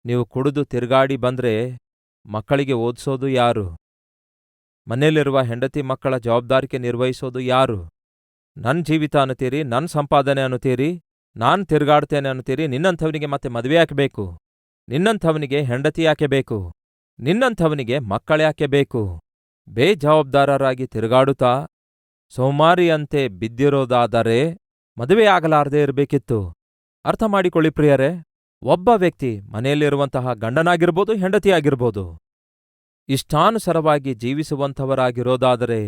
ನೀವು ಕುಡಿದು ತಿರುಗಾಡಿ ಬಂದ್ರೆ ಮಕ್ಕಳಿಗೆ ಓದಿಸೋದು ಯಾರು? ಮನೆಯಲ್ಲಿರುವ ಹೆಂಡತಿ ಮಕ್ಕಳ ಜವಾಬ್ದಾರಿಕೆ ನಿರ್ವಹಿಸೋದು ಯಾರು? ನನ್ನ ಜೀವಿತ ಅನ್ನುತ್ತೀರಿ, ನನ್ನ ಸಂಪಾದನೆ ಅನ್ನುತ್ತೀರಿ, ನಾನು ತಿರುಗಾಡ್ತೇನೆ ಅನ್ನುತ್ತೀರಿ. ನಿನ್ನಂಥವನಿಗೆ ಮತ್ತೆ ಮದುವೆ ಯಾಕೆ ಬೇಕು? ನಿನ್ನಂಥವನಿಗೆ ಹೆಂಡತಿ ಯಾಕೆ ಬೇಕು? ನಿನ್ನಂಥವನಿಗೆ ಮಕ್ಕಳ್ಯಾಕೆ ಬೇಕು? ಬೇಜವಾಬ್ದಾರರಾಗಿ ತಿರುಗಾಡುತ್ತಾ ಸೋಮಾರಿಯಂತೆ ಬಿದ್ದಿರೋದಾದರೆ ಮದುವೆಯಾಗಲಾರದೇ ಇರಬೇಕಿತ್ತು. ಅರ್ಥ ಮಾಡಿಕೊಳ್ಳಿ ಪ್ರಿಯರೇ, ಒಬ್ಬ ವ್ಯಕ್ತಿ ಮನೆಯಲ್ಲಿರುವಂತಹ ಗಂಡನಾಗಿರ್ಬೋದು, ಹೆಂಡತಿಯಾಗಿರ್ಬೋದು, ಇಷ್ಟಾನುಸಾರವಾಗಿ ಜೀವಿಸುವಂಥವರಾಗಿರೋದಾದರೆ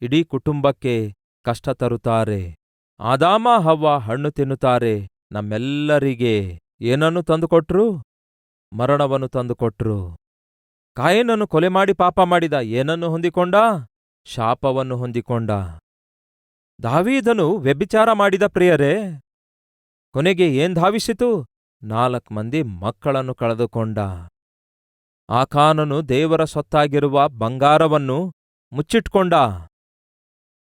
ಇಡೀ ಕುಟುಂಬಕ್ಕೆ ಕಷ್ಟ ತರುತ್ತಾರೆ. ಆದಾಮ ಹವ್ವ ಹಣ್ಣು ತಿನ್ನುತ್ತಾರೆ, ನಮ್ಮೆಲ್ಲರಿಗೆ ಏನನ್ನು ತಂದುಕೊಟ್ರು? ಮರಣವನ್ನು ತಂದುಕೊಟ್ರು. ಕಾಯೇನನ್ನು ಕೊಲೆ ಮಾಡಿ ಪಾಪ ಮಾಡಿದ, ಏನನ್ನು ಹೊಂದಿಕೊಂಡ? ಶಾಪವನ್ನು ಹೊಂದಿಕೊಂಡ. ದಾವೀದನು ವ್ಯಭಿಚಾರ ಮಾಡಿದ ಪ್ರಿಯರೇ, ಕೊನೆಗೆ ಏನ್ ಧಾವಿಸಿತು? 4 ಮಂದಿ ಮಕ್ಕಳನ್ನು ಕಳೆದುಕೊಂಡ. ಆಕಾನನು ದೇವರ ಸೊತ್ತಾಗಿರುವ ಬಂಗಾರವನ್ನು ಮುಚ್ಚಿಟ್ಕೊಂಡ.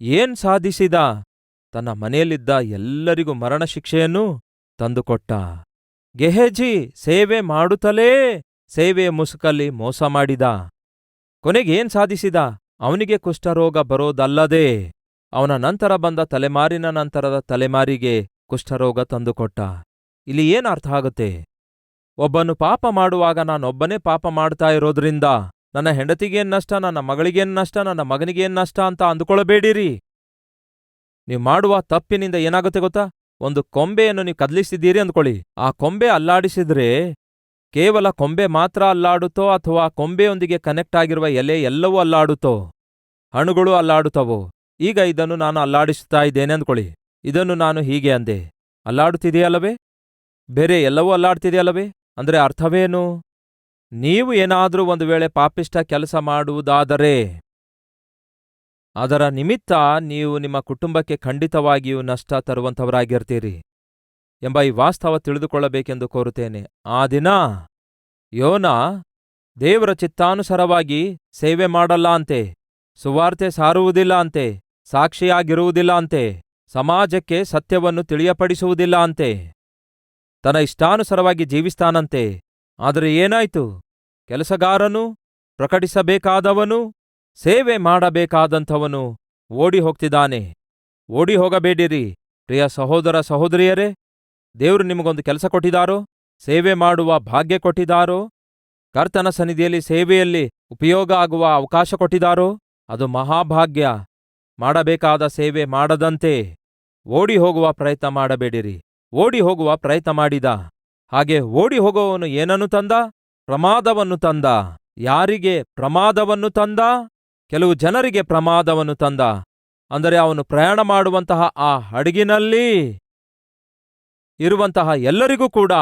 ಏನ್ ಸಾಧಿಸಿದ? ತನ್ನ ಮನೆಯಲ್ಲಿದ್ದ ಎಲ್ಲರಿಗೂ ಮರಣಶಿಕ್ಷೆಯನ್ನು ತಂದುಕೊಟ್ಟ. ಗೆಹಜಿ ಸೇವೆ ಮಾಡುತ್ತಲೇ ಸೇವೆಯ ಮುಸುಕಲ್ಲಿ ಮೋಸ ಮಾಡಿದ. ಕೊನೆಗೇನ್ ಸಾಧಿಸಿದ? ಅವನಿಗೆ ಕುಷ್ಠರೋಗ ಬರೋದಲ್ಲದೆ ಅವನ ನಂತರ ಬಂದ ತಲೆಮಾರಿನ ನಂತರದ ತಲೆಮಾರಿಗೆ ಕುಷ್ಠರೋಗ ತಂದುಕೊಟ್ಟ. ಇಲ್ಲಿ ಏನ್ ಅರ್ಥ ಆಗುತ್ತೆ? ಒಬ್ಬನು ಪಾಪ ಮಾಡುವಾಗ ನಾನೊಬ್ಬನೇ ಪಾಪ ಮಾಡ್ತಾ ಇರೋದ್ರಿಂದ ನನ್ನ ಹೆಂಡತಿಗೇನ್ ನಷ್ಟ, ನನ್ನ ಮಗಳಿಗೇನ್ ನಷ್ಟ, ನನ್ನ ಮಗನಿಗೇನ್ ನಷ್ಟ ಅಂತ ಅಂದುಕೊಳ್ಳಬೇಡಿರಿ. ನೀವು ಮಾಡುವ ತಪ್ಪಿನಿಂದ ಏನಾಗುತ್ತೆ ಗೊತ್ತಾ? ಒಂದು ಕೊಂಬೆಯನ್ನು ನೀವು ಕದಲಿಸಿದ್ದೀರಿ ಅಂದ್ಕೊಳ್ಳಿ. ಆ ಕೊಂಬೆ ಅಲ್ಲಾಡಿಸಿದ್ರೆ ಕೇವಲ ಕೊಂಬೆ ಮಾತ್ರ ಅಲ್ಲಾಡುತ್ತೋ ಅಥವಾ ಕೊಂಬೆಯೊಂದಿಗೆ ಕನೆಕ್ಟ್ ಆಗಿರುವ ಎಲೆ ಎಲ್ಲವೂ ಅಲ್ಲಾಡುತ್ತೋ? ಹಣ್ಣುಗಳು ಅಲ್ಲಾಡುತ್ತವೋ? ಈಗ ಇದನ್ನು ನಾನು ಅಲ್ಲಾಡಿಸುತ್ತಾ ಇದ್ದೇನೆ ಅಂದ್ಕೊಳ್ಳಿ. ಇದನ್ನು ನಾನು ಹೀಗೆ ಅಂದೆ, ಅಲ್ಲಾಡುತ್ತಿದೆಯಲ್ಲವೇ? ಬೇರೆ ಎಲ್ಲವೂ ಅಲ್ಲಾಡ್ತಿದೆಯಲ್ಲವೇ? ಅಂದ್ರೆ ಅರ್ಥವೇನು? ನೀವು ಏನಾದರೂ ಒಂದು ವೇಳೆ ಪಾಪಿಷ್ಟ ಕೆಲಸ ಮಾಡುವುದಾದರೆ ಅದರ ನಿಮಿತ್ತ ನೀವು ನಿಮ್ಮ ಕುಟುಂಬಕ್ಕೆ ಖಂಡಿತವಾಗಿಯೂ ನಷ್ಟ ತರುವಂಥವರಾಗಿರ್ತೀರಿ ಎಂಬ ಈ ವಾಸ್ತವ ತಿಳಿದುಕೊಳ್ಳಬೇಕೆಂದು ಕೋರುತ್ತೇನೆ. ಆ ದಿನ ಯೋನ ದೇವರ ಚಿತ್ತಾನುಸಾರವಾಗಿ ಸೇವೆ ಮಾಡಲ್ಲ ಅಂತೆ, ಸುವಾರ್ತೆ ಸಾರುವುದಿಲ್ಲ ಅಂತೆ, ಸಾಕ್ಷಿಯಾಗಿರುವುದಿಲ್ಲ ಅಂತೆ, ಸಮಾಜಕ್ಕೆ ಸತ್ಯವನ್ನು ತಿಳಿಯಪಡಿಸುವುದಿಲ್ಲ ಅಂತೆ, ತನ್ನ ಇಷ್ಟಾನುಸಾರವಾಗಿ ಜೀವಿಸ್ತಾನಂತೆ. ಆದರೆ ಏನಾಯ್ತು? ಕೆಲಸಗಾರನು, ಪ್ರಕಟಿಸಬೇಕಾದವನು, ಸೇವೆ ಮಾಡಬೇಕಾದಂಥವನು ಓಡಿ ಹೋಗ್ತಿದ್ದಾನೆ. ಓಡಿ ಹೋಗಬೇಡಿರಿ ಪ್ರಿಯ ಸಹೋದರ ಸಹೋದರಿಯರೇ. ದೇವರು ನಿಮಗೊಂದು ಕೆಲಸ ಕೊಟ್ಟಿದ್ದಾರೋ, ಸೇವೆ ಮಾಡುವ ಭಾಗ್ಯ ಕೊಟ್ಟಿದ್ದಾರೋ, ಕರ್ತನ ಸನ್ನಿಧಿಯಲ್ಲಿ ಸೇವೆಯಲ್ಲಿ ಉಪಯೋಗ ಆಗುವ ಅವಕಾಶ ಕೊಟ್ಟಿದ್ದಾರೋ, ಅದು ಮಹಾಭಾಗ್ಯ. ಮಾಡಬೇಕಾದ ಸೇವೆ ಮಾಡದಂತೆ ಓಡಿ ಹೋಗುವ ಪ್ರಯತ್ನ ಮಾಡಬೇಡಿರಿ. ಓಡಿ ಹೋಗುವ ಪ್ರಯತ್ನ ಮಾಡಿದ ಹಾಗೆ ಓಡಿ ಹೋಗುವವನು ಏನನ್ನು ತಂದ? ಪ್ರಮಾದವನ್ನು ತಂದ. ಯಾರಿಗೆ ಪ್ರಮಾದವನ್ನು ತಂದ? ಕೆಲವು ಜನರಿಗೆ ಪ್ರಮಾದವನ್ನು ತಂದ. ಅಂದರೆ ಅವನು ಪ್ರಯಾಣ ಮಾಡುವಂತಹ ಆ ಹಡಗಿನಲ್ಲಿ ಇರುವಂತಹ ಎಲ್ಲರಿಗೂ ಕೂಡ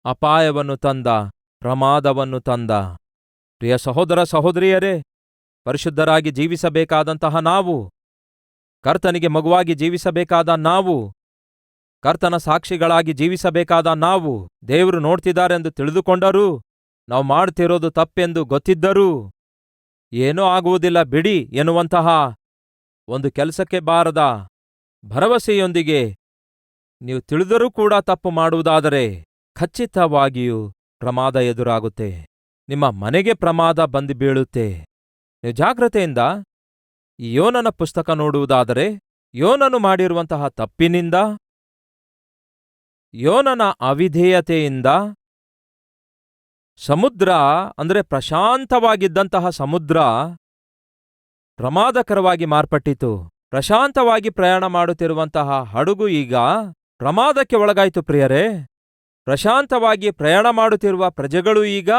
ಅಪಾಯವನ್ನು ತಂದ, ಪ್ರಮಾದವನ್ನು ತಂದ. ಪ್ರಿಯ ಸಹೋದರ ಸಹೋದರಿಯರೇ, ಪರಿಶುದ್ಧರಾಗಿ ಜೀವಿಸಬೇಕಾದಂತಹ ನಾವು, ಕರ್ತನಿಗೆ ಮಗುವಾಗಿ ಜೀವಿಸಬೇಕಾದ ನಾವು, ಕರ್ತನ ಸಾಕ್ಷಿಗಳಾಗಿ ಜೀವಿಸಬೇಕಾದ ನಾವು, ದೇವರು ನೋಡ್ತಿದ್ದಾರೆಂದು ತಿಳಿದುಕೊಂಡರೂ, ನಾವು ಮಾಡ್ತಿರೋದು ತಪ್ಪೆಂದು ಗೊತ್ತಿದ್ದರೂ, ಏನೂ ಆಗುವುದಿಲ್ಲ ಬಿಡಿ ಎನ್ನುವಂತಹ ಒಂದು ಕೆಲಸಕ್ಕೆ ಬಾರದ ಭರವಸೆಯೊಂದಿಗೆ ನೀವು ತಿಳಿದರೂ ಕೂಡ ತಪ್ಪು ಮಾಡುವುದಾದರೆ ಖಚಿತವಾಗಿಯೂ ಪ್ರಮಾದ ಎದುರಾಗುತ್ತೆ. ನಿಮ್ಮ ಮನೆಗೆ ಪ್ರಮಾದ ಬಂದು ಬೀಳುತ್ತೆ. ನೀವು ಜಾಗ್ರತೆಯಿಂದ ಈ ಯೋನನ ಪುಸ್ತಕ ನೋಡುವುದಾದರೆ, ಯೋನನು ಮಾಡಿರುವಂತಹ ತಪ್ಪಿನಿಂದ, ಯೋನನ ಅವಿಧೇಯತೆಯಿಂದ ಸಮುದ್ರ ಅಂದರೆ ಪ್ರಶಾಂತವಾಗಿದ್ದಂತಹ ಸಮುದ್ರ ಪ್ರಮಾದಕರವಾಗಿ ಮಾರ್ಪಟ್ಟಿತು. ಪ್ರಶಾಂತವಾಗಿ ಪ್ರಯಾಣ ಮಾಡುತ್ತಿರುವಂತಹ ಹಡಗು ಈಗ ಪ್ರಮಾದಕ್ಕೆ ಒಳಗಾಯಿತು. ಪ್ರಿಯರೇ, ಪ್ರಶಾಂತವಾಗಿ ಪ್ರಯಾಣ ಮಾಡುತ್ತಿರುವ ಪ್ರಜೆಗಳು ಈಗ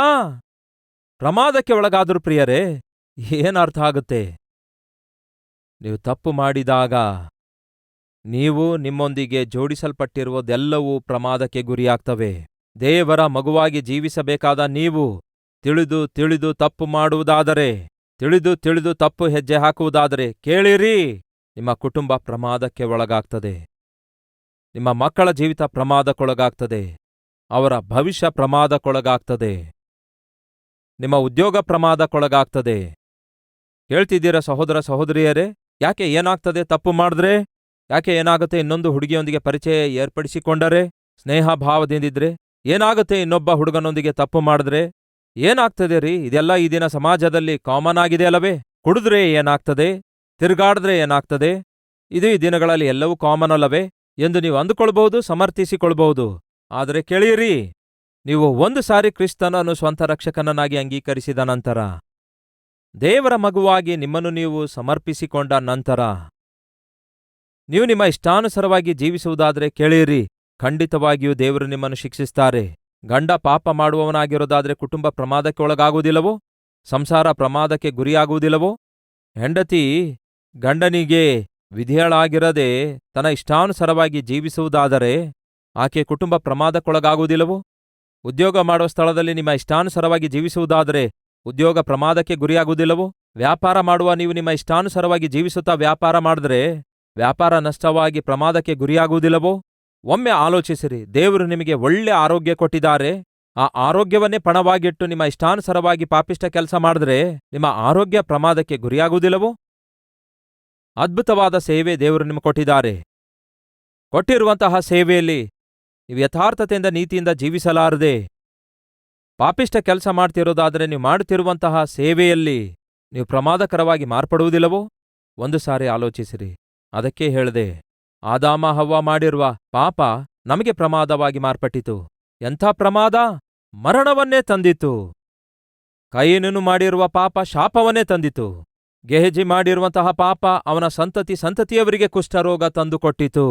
ಪ್ರಮಾದಕ್ಕೆ ಒಳಗಾದರು. ಪ್ರಿಯರೇ, ಏನರ್ಥ ಆಗುತ್ತೆ? ನೀವು ತಪ್ಪು ಮಾಡಿದಾಗ ನೀವು ನಿಮ್ಮೊಂದಿಗೆ ಜೋಡಿಸಲ್ಪಟ್ಟಿರುವುದೆಲ್ಲವೂ ಪ್ರಮಾದಕ್ಕೆ ಗುರಿಯಾಗ್ತವೆ. ದೇವರ ಮಗುವಾಗಿ ಜೀವಿಸಬೇಕಾದ ನೀವು ತಿಳಿದು ತಿಳಿದು ತಪ್ಪು ಮಾಡುವುದಾದರೆ, ತಿಳಿದು ತಿಳಿದು ತಪ್ಪು ಹೆಜ್ಜೆ ಹಾಕುವುದಾದರೆ ಕೇಳಿರಿ, ನಿಮ್ಮ ಕುಟುಂಬ ಪ್ರಮಾದಕ್ಕೆ ಒಳಗಾಗ್ತದೆ. ನಿಮ್ಮ ಮಕ್ಕಳ ಜೀವಿತ ಪ್ರಮಾದಕ್ಕೊಳಗಾಗ್ತದೆ. ಅವರ ಭವಿಷ್ಯ ಪ್ರಮಾದಕ್ಕೊಳಗಾಗ್ತದೆ. ನಿಮ್ಮ ಉದ್ಯೋಗ ಪ್ರಮಾದಕ್ಕೊಳಗಾಗ್ತದೆ. ಹೇಳ್ತಿದ್ದೀರಾ ಸಹೋದರ ಸಹೋದರಿಯರೇ? ಯಾಕೆ ಏನಾಗ್ತದೆ ತಪ್ಪು ಮಾಡಿದ್ರೆ? ಯಾಕೆ ಏನಾಗುತ್ತೆ ಇನ್ನೊಂದು ಹುಡುಗಿಯೊಂದಿಗೆ ಪರಿಚಯ ಏರ್ಪಡಿಸಿಕೊಂಡರೆ, ಸ್ನೇಹ ಭಾವದಿಂದಿದ್ರೆ? ಏನಾಗುತ್ತೆ ಇನ್ನೊಬ್ಬ ಹುಡುಗನೊಂದಿಗೆ ತಪ್ಪು ಮಾಡಿದ್ರೆ? ಏನಾಗ್ತದೆ ರೀ? ಇದೆಲ್ಲ ಈ ದಿನ ಸಮಾಜದಲ್ಲಿ ಕಾಮನ್ ಆಗಿದೆ ಅಲ್ಲವೇ? ಕುಡಿದ್ರೆ ಏನಾಗ್ತದೆ? ತಿರುಗಾಡಿದ್ರೆ ಏನಾಗ್ತದೆ? ಇದು ಈ ದಿನಗಳಲ್ಲಿ ಎಲ್ಲವೂ ಕಾಮನ್ ಅಲ್ಲವೇ ಎಂದು ನೀವು ಅಂದುಕೊಳ್ಬಹುದು, ಸಮರ್ಥಿಸಿಕೊಳ್ಬಹುದು. ಆದರೆ ಕೇಳಿರಿ, ನೀವು ಒಂದು ಸಾರಿ ಕ್ರಿಸ್ತನನ್ನು ಸ್ವಂತ ರಕ್ಷಕನನ್ನಾಗಿ ಅಂಗೀಕರಿಸಿದ ನಂತರ, ದೇವರ ಮಗುವಾಗಿ ನಿಮ್ಮನ್ನು ನೀವು ಸಮರ್ಪಿಸಿಕೊಂಡ ನಂತರ, ನೀವು ನಿಮ್ಮ ಇಷ್ಟಾನುಸಾರವಾಗಿ ಜೀವಿಸುವುದಾದರೆ ಕೇಳಿರಿ, ಖಂಡಿತವಾಗಿಯೂ ದೇವರು ನಿಮ್ಮನ್ನು ಶಿಕ್ಷಿಸ್ತಾರೆ. ಗಂಡ ಪಾಪ ಮಾಡುವವನಾಗಿರೋದಾದರೆ ಕುಟುಂಬ ಪ್ರಮಾದಕ್ಕೆ ಒಳಗಾಗುವುದಿಲ್ಲವೋ? ಸಂಸಾರ ಪ್ರಮಾದಕ್ಕೆ ಗುರಿಯಾಗುವುದಿಲ್ಲವೋ? ಹೆಂಡತಿ ಗಂಡನಿಗೆ ವಿಧೇಯಳಾಗಿರದೆ ತನ್ನ ಇಷ್ಟಾನುಸಾರವಾಗಿ ಜೀವಿಸುವುದಾದರೆ ಆಕೆ ಕುಟುಂಬ ಪ್ರಮಾದಕ್ಕೊಳಗಾಗುವುದಿಲ್ಲವೋ? ಉದ್ಯೋಗ ಮಾಡುವ ಸ್ಥಳದಲ್ಲಿ ನಿಮ್ಮ ಇಷ್ಟಾನುಸಾರವಾಗಿ ಜೀವಿಸುವುದಾದರೆ ಉದ್ಯೋಗ ಪ್ರಮಾದಕ್ಕೆ ಗುರಿಯಾಗುವುದಿಲ್ಲವೋ? ವ್ಯಾಪಾರ ಮಾಡುವ ನೀವು ನಿಮ್ಮ ಇಷ್ಟಾನುಸಾರವಾಗಿ ಜೀವಿಸುತ್ತಾ ವ್ಯಾಪಾರ ಮಾಡಿದ್ರೆ ವ್ಯಾಪಾರ ನಷ್ಟವಾಗಿ ಪ್ರಮಾದಕ್ಕೆ ಗುರಿಯಾಗುವುದಿಲ್ಲವೋ? ಒಮ್ಮೆ ಆಲೋಚಿಸಿರಿ, ದೇವರು ನಿಮಗೆ ಒಳ್ಳೆ ಆರೋಗ್ಯ ಕೊಟ್ಟಿದ್ದಾರೆ. ಆ ಆರೋಗ್ಯವನ್ನೇ ಪಣವಾಗಿಟ್ಟು ನಿಮ್ಮ ಇಷ್ಟಾನುಸಾರವಾಗಿ ಪಾಪಿಷ್ಟ ಕೆಲಸ ಮಾಡಿದ್ರೆ ನಿಮ್ಮ ಆರೋಗ್ಯ ಪ್ರಮಾದಕ್ಕೆ ಗುರಿಯಾಗುವುದಿಲ್ಲವೋ? ಅದ್ಭುತವಾದ ಸೇವೆ ದೇವರು ನಿಮಗೆ ಕೊಟ್ಟಿದ್ದಾರೆ. ಕೊಟ್ಟಿರುವಂತಹ ಸೇವೆಯಲ್ಲಿ ನೀವು ಯಥಾರ್ಥತೆಯಿಂದ ನೀತಿಯಿಂದ ಜೀವಿಸಲಾರದೆ ಪಾಪಿಷ್ಟ ಕೆಲಸ ಮಾಡ್ತಿರೋದಾದರೆ ನೀವು ಮಾಡುತ್ತಿರುವಂತಹ ಸೇವೆಯಲ್ಲಿ ನೀವು ಪ್ರಮಾದಕರವಾಗಿ ಮಾರ್ಪಡುವುದಿಲ್ಲವೋ? ಒಂದು ಸಾರಿ ಆಲೋಚಿಸಿರಿ. ಅದಕ್ಕೆ ಹೇಳಿದೆ, ಆದಾಮ ಹವ್ವ ಮಾಡಿರುವ ಪಾಪ ನಮಗೆ ಪ್ರಮಾದವಾಗಿ ಮಾರ್ಪಟ್ಟಿತು. ಎಂಥ ಪ್ರಮಾದ! ಮರಣವನ್ನೇ ತಂದಿತು. ಕೈಯನನು ಮಾಡಿರುವ ಪಾಪ ಶಾಪವನ್ನೇ ತಂದಿತು. ಗೆಹಜಿ ಮಾಡಿರುವಂತಹ ಪಾಪ ಅವನ ಸಂತತಿಯವರಿಗೆ ಕುಷ್ಠರೋಗ ತಂದುಕೊಟ್ಟಿತು.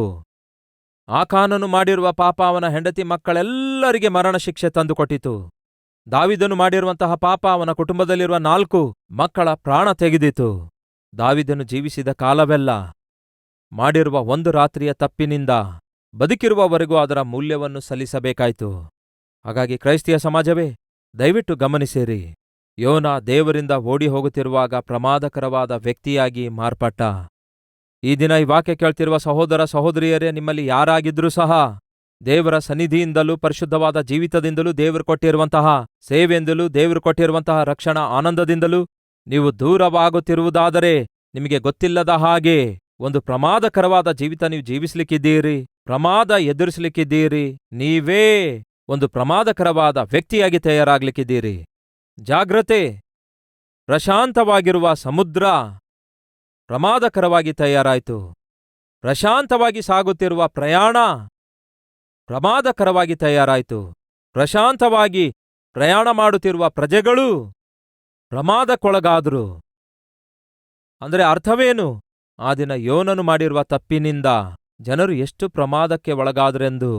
ಆಕಾನನು ಮಾಡಿರುವ ಪಾಪ ಅವನ ಹೆಂಡತಿ ಮಕ್ಕಳೆಲ್ಲರಿಗೆ ಮರಣ ಶಿಕ್ಷೆ ತಂದುಕೊಟ್ಟಿತು. ದಾವಿದನು ಮಾಡಿರುವಂತಹ ಪಾಪ ಅವನ ಕುಟುಂಬದಲ್ಲಿರುವ 4 ಮಕ್ಕಳ ಪ್ರಾಣ ತೆಗೆದಿತು. ದಾವಿದನು ಜೀವಿಸಿದ ಕಾಲವೆಲ್ಲ ಮಾಡಿರುವ ಒಂದು ರಾತ್ರಿಯ ತಪ್ಪಿನಿಂದ ಬದುಕಿರುವವರೆಗೂ ಅದರ ಮೂಲ್ಯವನ್ನು ಸಲ್ಲಿಸಬೇಕಾಯಿತು. ಹಾಗಾಗಿ ಕ್ರೈಸ್ತಿಯ ಸಮಾಜವೇ, ದಯವಿಟ್ಟು ಗಮನಿಸಿರಿ. ಯೋನ ದೇವರಿಂದ ಓಡಿ ಹೋಗುತ್ತಿರುವಾಗ ಪ್ರಮಾದಕರವಾದ ವ್ಯಕ್ತಿಯಾಗಿ ಮಾರ್ಪಟ್ಟ. ಈ ದಿನ ಈ ವಾಕ್ಯ ಕೇಳ್ತಿರುವ ಸಹೋದರ ಸಹೋದರಿಯರೇ, ನಿಮ್ಮಲ್ಲಿ ಯಾರಾಗಿದ್ರೂ ಸಹ ದೇವರ ಸನ್ನಿಧಿಯಿಂದಲೂ ಪರಿಶುದ್ಧವಾದ ಜೀವಿತದಿಂದಲೂ ದೇವರು ಕೊಟ್ಟಿರುವಂತಹ ಸೇವೆಯಿಂದಲೂ ದೇವರು ಕೊಟ್ಟಿರುವಂತಹ ರಕ್ಷಣಾ ಆನಂದದಿಂದಲೂ ನೀವು ದೂರವಾಗುತ್ತಿರುವುದಾದರೆ ನಿಮಗೆ ಗೊತ್ತಿಲ್ಲದ ಹಾಗೆ ಒಂದು ಪ್ರಮಾದಕರವಾದ ಜೀವಿತ ನೀವು ಜೀವಿಸ್ಲಿಕ್ಕಿದ್ದೀರಿ. ಪ್ರಮಾದ ಎದುರಿಸಲಿಕ್ಕಿದ್ದೀರಿ. ನೀವೇ ಒಂದು ಪ್ರಮಾದಕರವಾದ ವ್ಯಕ್ತಿಯಾಗಿ ತಯಾರಾಗ್ಲಿಕ್ಕಿದ್ದೀರಿ. ಜಾಗ್ರತೆ! ಪ್ರಶಾಂತವಾಗಿರುವ ಸಮುದ್ರ ಪ್ರಮಾದಕರವಾಗಿ ತಯಾರಾಯಿತು. ಪ್ರಶಾಂತವಾಗಿ ಸಾಗುತ್ತಿರುವ ಪ್ರಯಾಣ ಪ್ರಮಾದಕರವಾಗಿ ತಯಾರಾಯಿತು. ಪ್ರಶಾಂತವಾಗಿ ಪ್ರಯಾಣ ಮಾಡುತ್ತಿರುವ ಪ್ರಜೆಗಳು ಪ್ರಮಾದಕ್ಕೊಳಗಾದ್ರು. ಅಂದರೆ ಅರ್ಥವೇನು? ಆ ದಿನ ಯೋನನು ಮಾಡಿರುವ ತಪ್ಪಿನಿಂದ ಜನರು ಎಷ್ಟು ಪ್ರಮಾದಕ್ಕೆ ಒಳಗಾದ್ರೆಂದು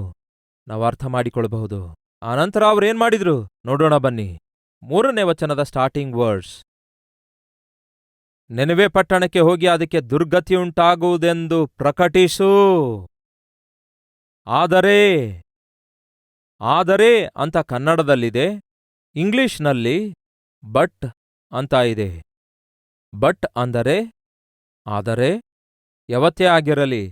ನಾವು ಅರ್ಥ ಮಾಡಿಕೊಳ್ಳಬಹುದು. ಆನಂತರ ಅವರೇನ್ ಮಾಡಿದ್ರು ನೋಡೋಣ ಬನ್ನಿ. 3ನೇ ವಚನದ ಸ್ಟಾರ್ಟಿಂಗ್ ವರ್ಡ್ಸ್. ನೆನವೆ ಪಟ್ಟಣಕ್ಕೆ ಹೋಗಿ ಅದಕ್ಕೆ ದುರ್ಗತಿಯುಂಟಾಗುವುದೆಂದು ಪ್ರಕಟಿಸು. ಆದರೆ ಅಂತ ಕನ್ನಡದಲ್ಲಿದೆ. ಇಂಗ್ಲಿಷ್ನಲ್ಲಿ ಬಟ್ ಅಂತ ಇದೆ. ಬಟ್ ಅಂದರೆ ಆದರೆ. ಯಾವತ್ತೇ ಆಗಿರಲಿ,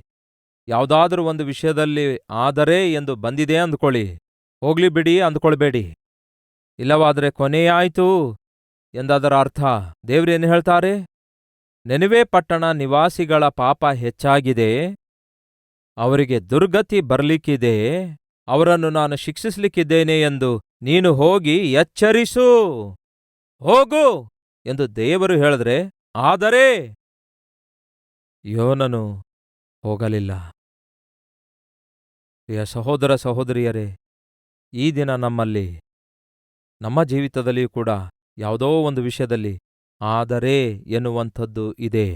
ಯಾವುದಾದ್ರೂ ಒಂದು ವಿಷಯದಲ್ಲಿ ಆದರೆ ಎಂದು ಬಂದಿದೆ ಅಂದ್ಕೊಳ್ಳಿ, ಹೋಗ್ಲಿ ಬಿಡಿ ಅಂದ್ಕೊಳ್ಬೇಡಿ. ಇಲ್ಲವಾದರೆ ಕೊನೆಯಾಯ್ತು ಎಂದದರ ಅರ್ಥ. ದೇವ್ರೇನು ಹೇಳ್ತಾರೆ? ನೆನವೆ ಪಟ್ಟಣ ನಿವಾಸಿಗಳ ಪಾಪ ಹೆಚ್ಚಾಗಿದೆ, ಅವರಿಗೆ ದುರ್ಗತಿ ಬರ್ಲಿಕ್ಕಿದೆ, ಅವರನ್ನು ನಾನು ಶಿಕ್ಷಿಸ್ಲಿಕ್ಕಿದ್ದೇನೆ ಎಂದು ನೀನು ಹೋಗಿ ಎಚ್ಚರಿಸು. ಹೋಗು ಎಂದು ದೇವರು ಹೇಳಿದ್ರೆ, ಆದರೆ ಯೋನನು ಹೋಗಲಿಲ್ಲ. ಪ್ರಿಯ ಸಹೋದರ ಸಹೋದರಿಯರೇ, ಈ ದಿನ ನಮ್ಮಲ್ಲಿ ನಮ್ಮ ಜೀವಿತದಲ್ಲಿಯೂ ಕೂಡ ಯಾವುದೋ ಒಂದು ವಿಷಯದಲ್ಲಿ ಆದರೆ ಎನ್ನುವಂಥದ್ದು ಇದೆ.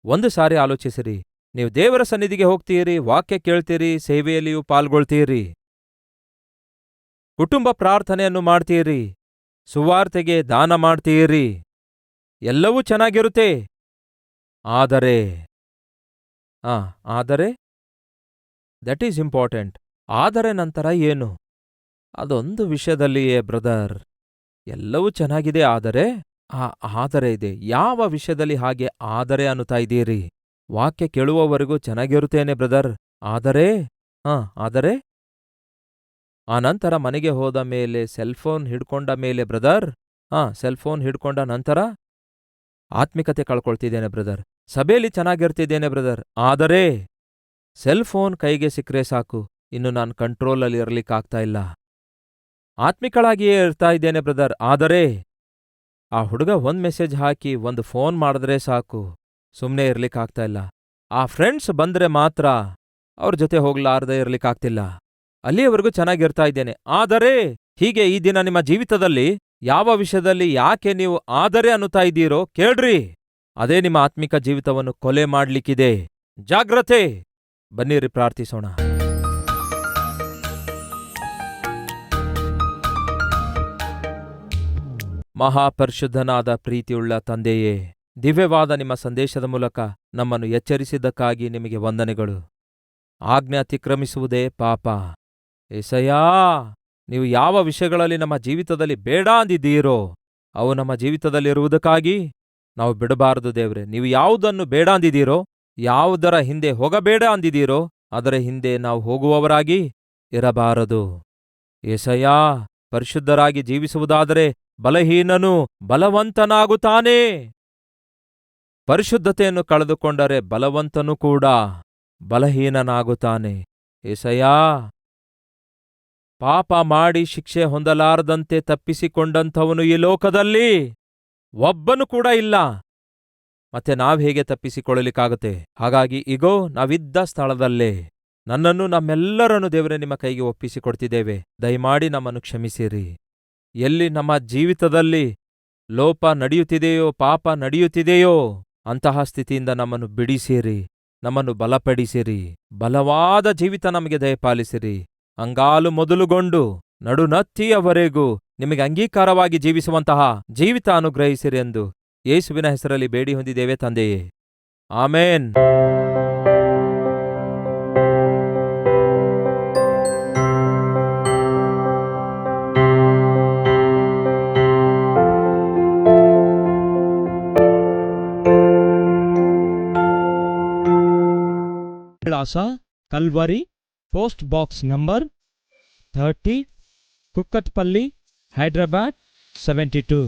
ಒಂದು ಸಾರಿ ಆಲೋಚಿಸಿರಿ. ನೀವು ದೇವರ ಸನ್ನಿಧಿಗೆ ಹೋಗ್ತೀರಿ, ವಾಕ್ಯ ಕೇಳ್ತೀರಿ, ಸೇವೆಯಲ್ಲಿಯೂ ಪಾಲ್ಗೊಳ್ತೀರಿ, ಕುಟುಂಬ ಪ್ರಾರ್ಥನೆಯನ್ನು ಮಾಡ್ತೀರಿ, ಸುವಾರ್ತೆಗೆ ದಾನ ಮಾಡ್ತೀರಿ, ಎಲ್ಲವೂ ಚೆನ್ನಾಗಿರುತ್ತೆ. ಆದರೆ ದಟ್ ಈಸ್ ಇಂಪಾರ್ಟೆಂಟ್. ಆದರೆ ನಂತರ ಏನು? ಅದೊಂದು ವಿಷಯದಲ್ಲಿಯೇ ಬ್ರದರ್ ಎಲ್ಲವೂ ಚೆನ್ನಾಗಿದೆ, ಆದರೆ ಇದೆ. ಯಾವ ವಿಷಯದಲ್ಲಿ ಹಾಗೆ ಆದರೆ ಅನ್ನುತ್ತಾ ಇದ್ದೀರಿ? ವಾಕ್ಯ ಕೇಳುವವರೆಗೂ ಚೆನ್ನಾಗಿರುತ್ತೇನೆ ಬ್ರದರ್, ಆದರೆ ಆ ನಂತರ ಮನೆಗೆ ಹೋದ ಮೇಲೆ ಸೆಲ್ಫೋನ್ ಹಿಡ್ಕೊಂಡ ಮೇಲೆ ಬ್ರದರ್, ಸೆಲ್ಫೋನ್ ಹಿಡ್ಕೊಂಡ ನಂತರ ಆತ್ಮಿಕತೆ ಕಳ್ಕೊಳ್ತಿದ್ದೇನೆ ಬ್ರದರ್, ಸಭೆಯಲ್ಲಿ ಚೆನ್ನಾಗಿರ್ತಿದ್ದೇನೆ ಬ್ರದರ್, ಆದರೆ ಸೆಲ್ಫೋನ್ ಕೈಗೆ ಸಿಕ್ಕರೆ ಸಾಕು, ಇನ್ನು ನಾನು ಕಂಟ್ರೋಲಲ್ಲಿ ಇರಲಿಕ್ಕಾಗ್ತಾ ಇಲ್ಲ, ಆತ್ಮಿಕಳಾಗಿಯೇ ಇರ್ತಾ ಇದ್ದೇನೆ ಬ್ರದರ್, ಆದರೆ ಆ ಹುಡುಗ ಒಂದ್ ಮೆಸೇಜ್ ಹಾಕಿ ಒಂದು ಫೋನ್ ಮಾಡಿದ್ರೆ ಸಾಕು, ಸುಮ್ಮನೆ ಇರ್ಲಿಕ್ಕಾಗ್ತಾ ಇಲ್ಲ, ಆ ಫ್ರೆಂಡ್ಸ್ ಬಂದ್ರೆ ಮಾತ್ರ ಅವ್ರ ಜೊತೆ ಹೋಗ್ಲಾರ್ದೆ ಇರ್ಲಿಕ್ಕಾಗ್ತಿಲ್ಲ, ಅಲ್ಲಿಯವರೆಗೂ ಚೆನ್ನಾಗಿರ್ತಾ ಇದ್ದೇನೆ. ಆದರೆ ಹೀಗೆ ಈ ದಿನ ನಿಮ್ಮ ಜೀವಿತದಲ್ಲಿ ಯಾವ ವಿಷಯದಲ್ಲಿ ಯಾಕೆ ನೀವು ಆದರೆ ಅನ್ನುತ್ತಾ ಇದ್ದೀರೋ ಕೇಳ್ರಿ, ಅದೇ ನಿಮ್ಮ ಆತ್ಮಿಕ ಜೀವಿತವನ್ನು ಕೊಲೆ ಮಾಡ್ಲಿಕ್ಕಿದೆ. ಜಾಗ್ರತೆ! ಬನ್ನಿರಿ ಪ್ರಾರ್ಥಿಸೋಣ. ಮಹಾಪರಿಶುದ್ಧನಾದ ಪ್ರೀತಿಯುಳ್ಳ ತಂದೆಯೇ, ದಿವ್ಯವಾದ ನಿಮ್ಮ ಸಂದೇಶದ ಮೂಲಕ ನಮ್ಮನ್ನು ಎಚ್ಚರಿಸಿದ್ದಕ್ಕಾಗಿ ನಿಮಗೆ ವಂದನೆಗಳು. ಆಜ್ಞೆ ಅತಿಕ್ರಮಿಸುವುದೇ ಪಾಪ. ಏಸಯ್ಯಾ, ನೀವು ಯಾವ ವಿಷಯಗಳಲ್ಲಿ ನಮ್ಮ ಜೀವಿತದಲ್ಲಿ ಬೇಡ ಅಂದಿದ್ದೀರೋ ಅವು ನಮ್ಮ ಜೀವಿತದಲ್ಲಿರುವುದಕ್ಕಾಗಿ ನಾವು ಬಿಡಬಾರದು ದೇವ್ರೆ. ನೀವು ಯಾವುದನ್ನು ಬೇಡ ಅಂದಿದ್ದೀರೋ, ಯಾವುದರ ಹಿಂದೆ ಹೋಗಬೇಡ ಅಂದಿದ್ದೀರೋ ಅದರ ಹಿಂದೆ ನಾವು ಹೋಗುವವರಾಗಿ ಇರಬಾರದು. ಯೆಶಯ್ಯ, ಪರಿಶುದ್ಧರಾಗಿ ಜೀವಿಸುವುದಾದರೆ ಬಲಹೀನನು ಬಲವಂತನಾಗುತ್ತಾನೆ. ಪರಿಶುದ್ಧತೆಯನ್ನು ಕಳೆದುಕೊಂಡರೆ ಬಲವಂತನು ಕೂಡ ಬಲಹೀನನಾಗುತ್ತಾನೆ. ಯೆಶಯ್ಯ, ಪಾಪ ಮಾಡಿ ಶಿಕ್ಷೆ ಹೊಂದಲಾರದಂತೆ ತಪ್ಪಿಸಿಕೊಂಡಂಥವನು ಈ ಲೋಕದಲ್ಲಿ ಒಬ್ಬನು ಕೂಡ ಇಲ್ಲ. ಮತ್ತೆ ನಾವ್ ಹೇಗೆ ತಪ್ಪಿಸಿಕೊಳ್ಳಲಿಕ್ಕಾಗುತ್ತೆ? ಹಾಗಾಗಿ ಇಗೋ, ನಾವಿದ್ದ ಸ್ಥಳದಲ್ಲೇ ನನ್ನನ್ನು ನಮ್ಮೆಲ್ಲರನ್ನು ದೇವರೇ ನಿಮ್ಮ ಕೈಗೆ ಒಪ್ಪಿಸಿಕೊಡ್ತಿದ್ದೇವೆ. ದಯಮಾಡಿ ನಮ್ಮನ್ನು ಕ್ಷಮಿಸಿರಿ. ಎಲ್ಲಿ ನಮ್ಮ ಜೀವಿತದಲ್ಲಿ ಲೋಪ ನಡೆಯುತ್ತಿದೆಯೋ, ಪಾಪ ನಡೆಯುತ್ತಿದೆಯೋ, ಅಂತಹ ಸ್ಥಿತಿಯಿಂದ ನಮ್ಮನ್ನು ಬಿಡಿಸಿರಿ, ನಮ್ಮನ್ನು ಬಲಪಡಿಸಿರಿ. ಬಲವಾದ ಜೀವಿತ ನಮಗೆ ದಯಪಾಲಿಸಿರಿ. ಅಂಗಾಲು ಮೊದಲುಗೊಂಡು ನಡುನತ್ತಿಯವರೆಗೂ ನಿಮಗೆ ಅಂಗೀಕಾರವಾಗಿ ಜೀವಿಸುವಂತಹ ಜೀವಿತ ಅನುಗ್ರಹಿಸಿರಿ ಎಂದು ಯೇಸುವಿನ ಹೆಸರಲ್ಲಿ ಬೇಡಿ ಹೊಂದಿದ್ದೇವೆ ತಂದೆಯೇ, ಆಮೇನ್. ವಿಳಾಸ: Calvary, post box number 30, Kukatpally, Hyderabad 72.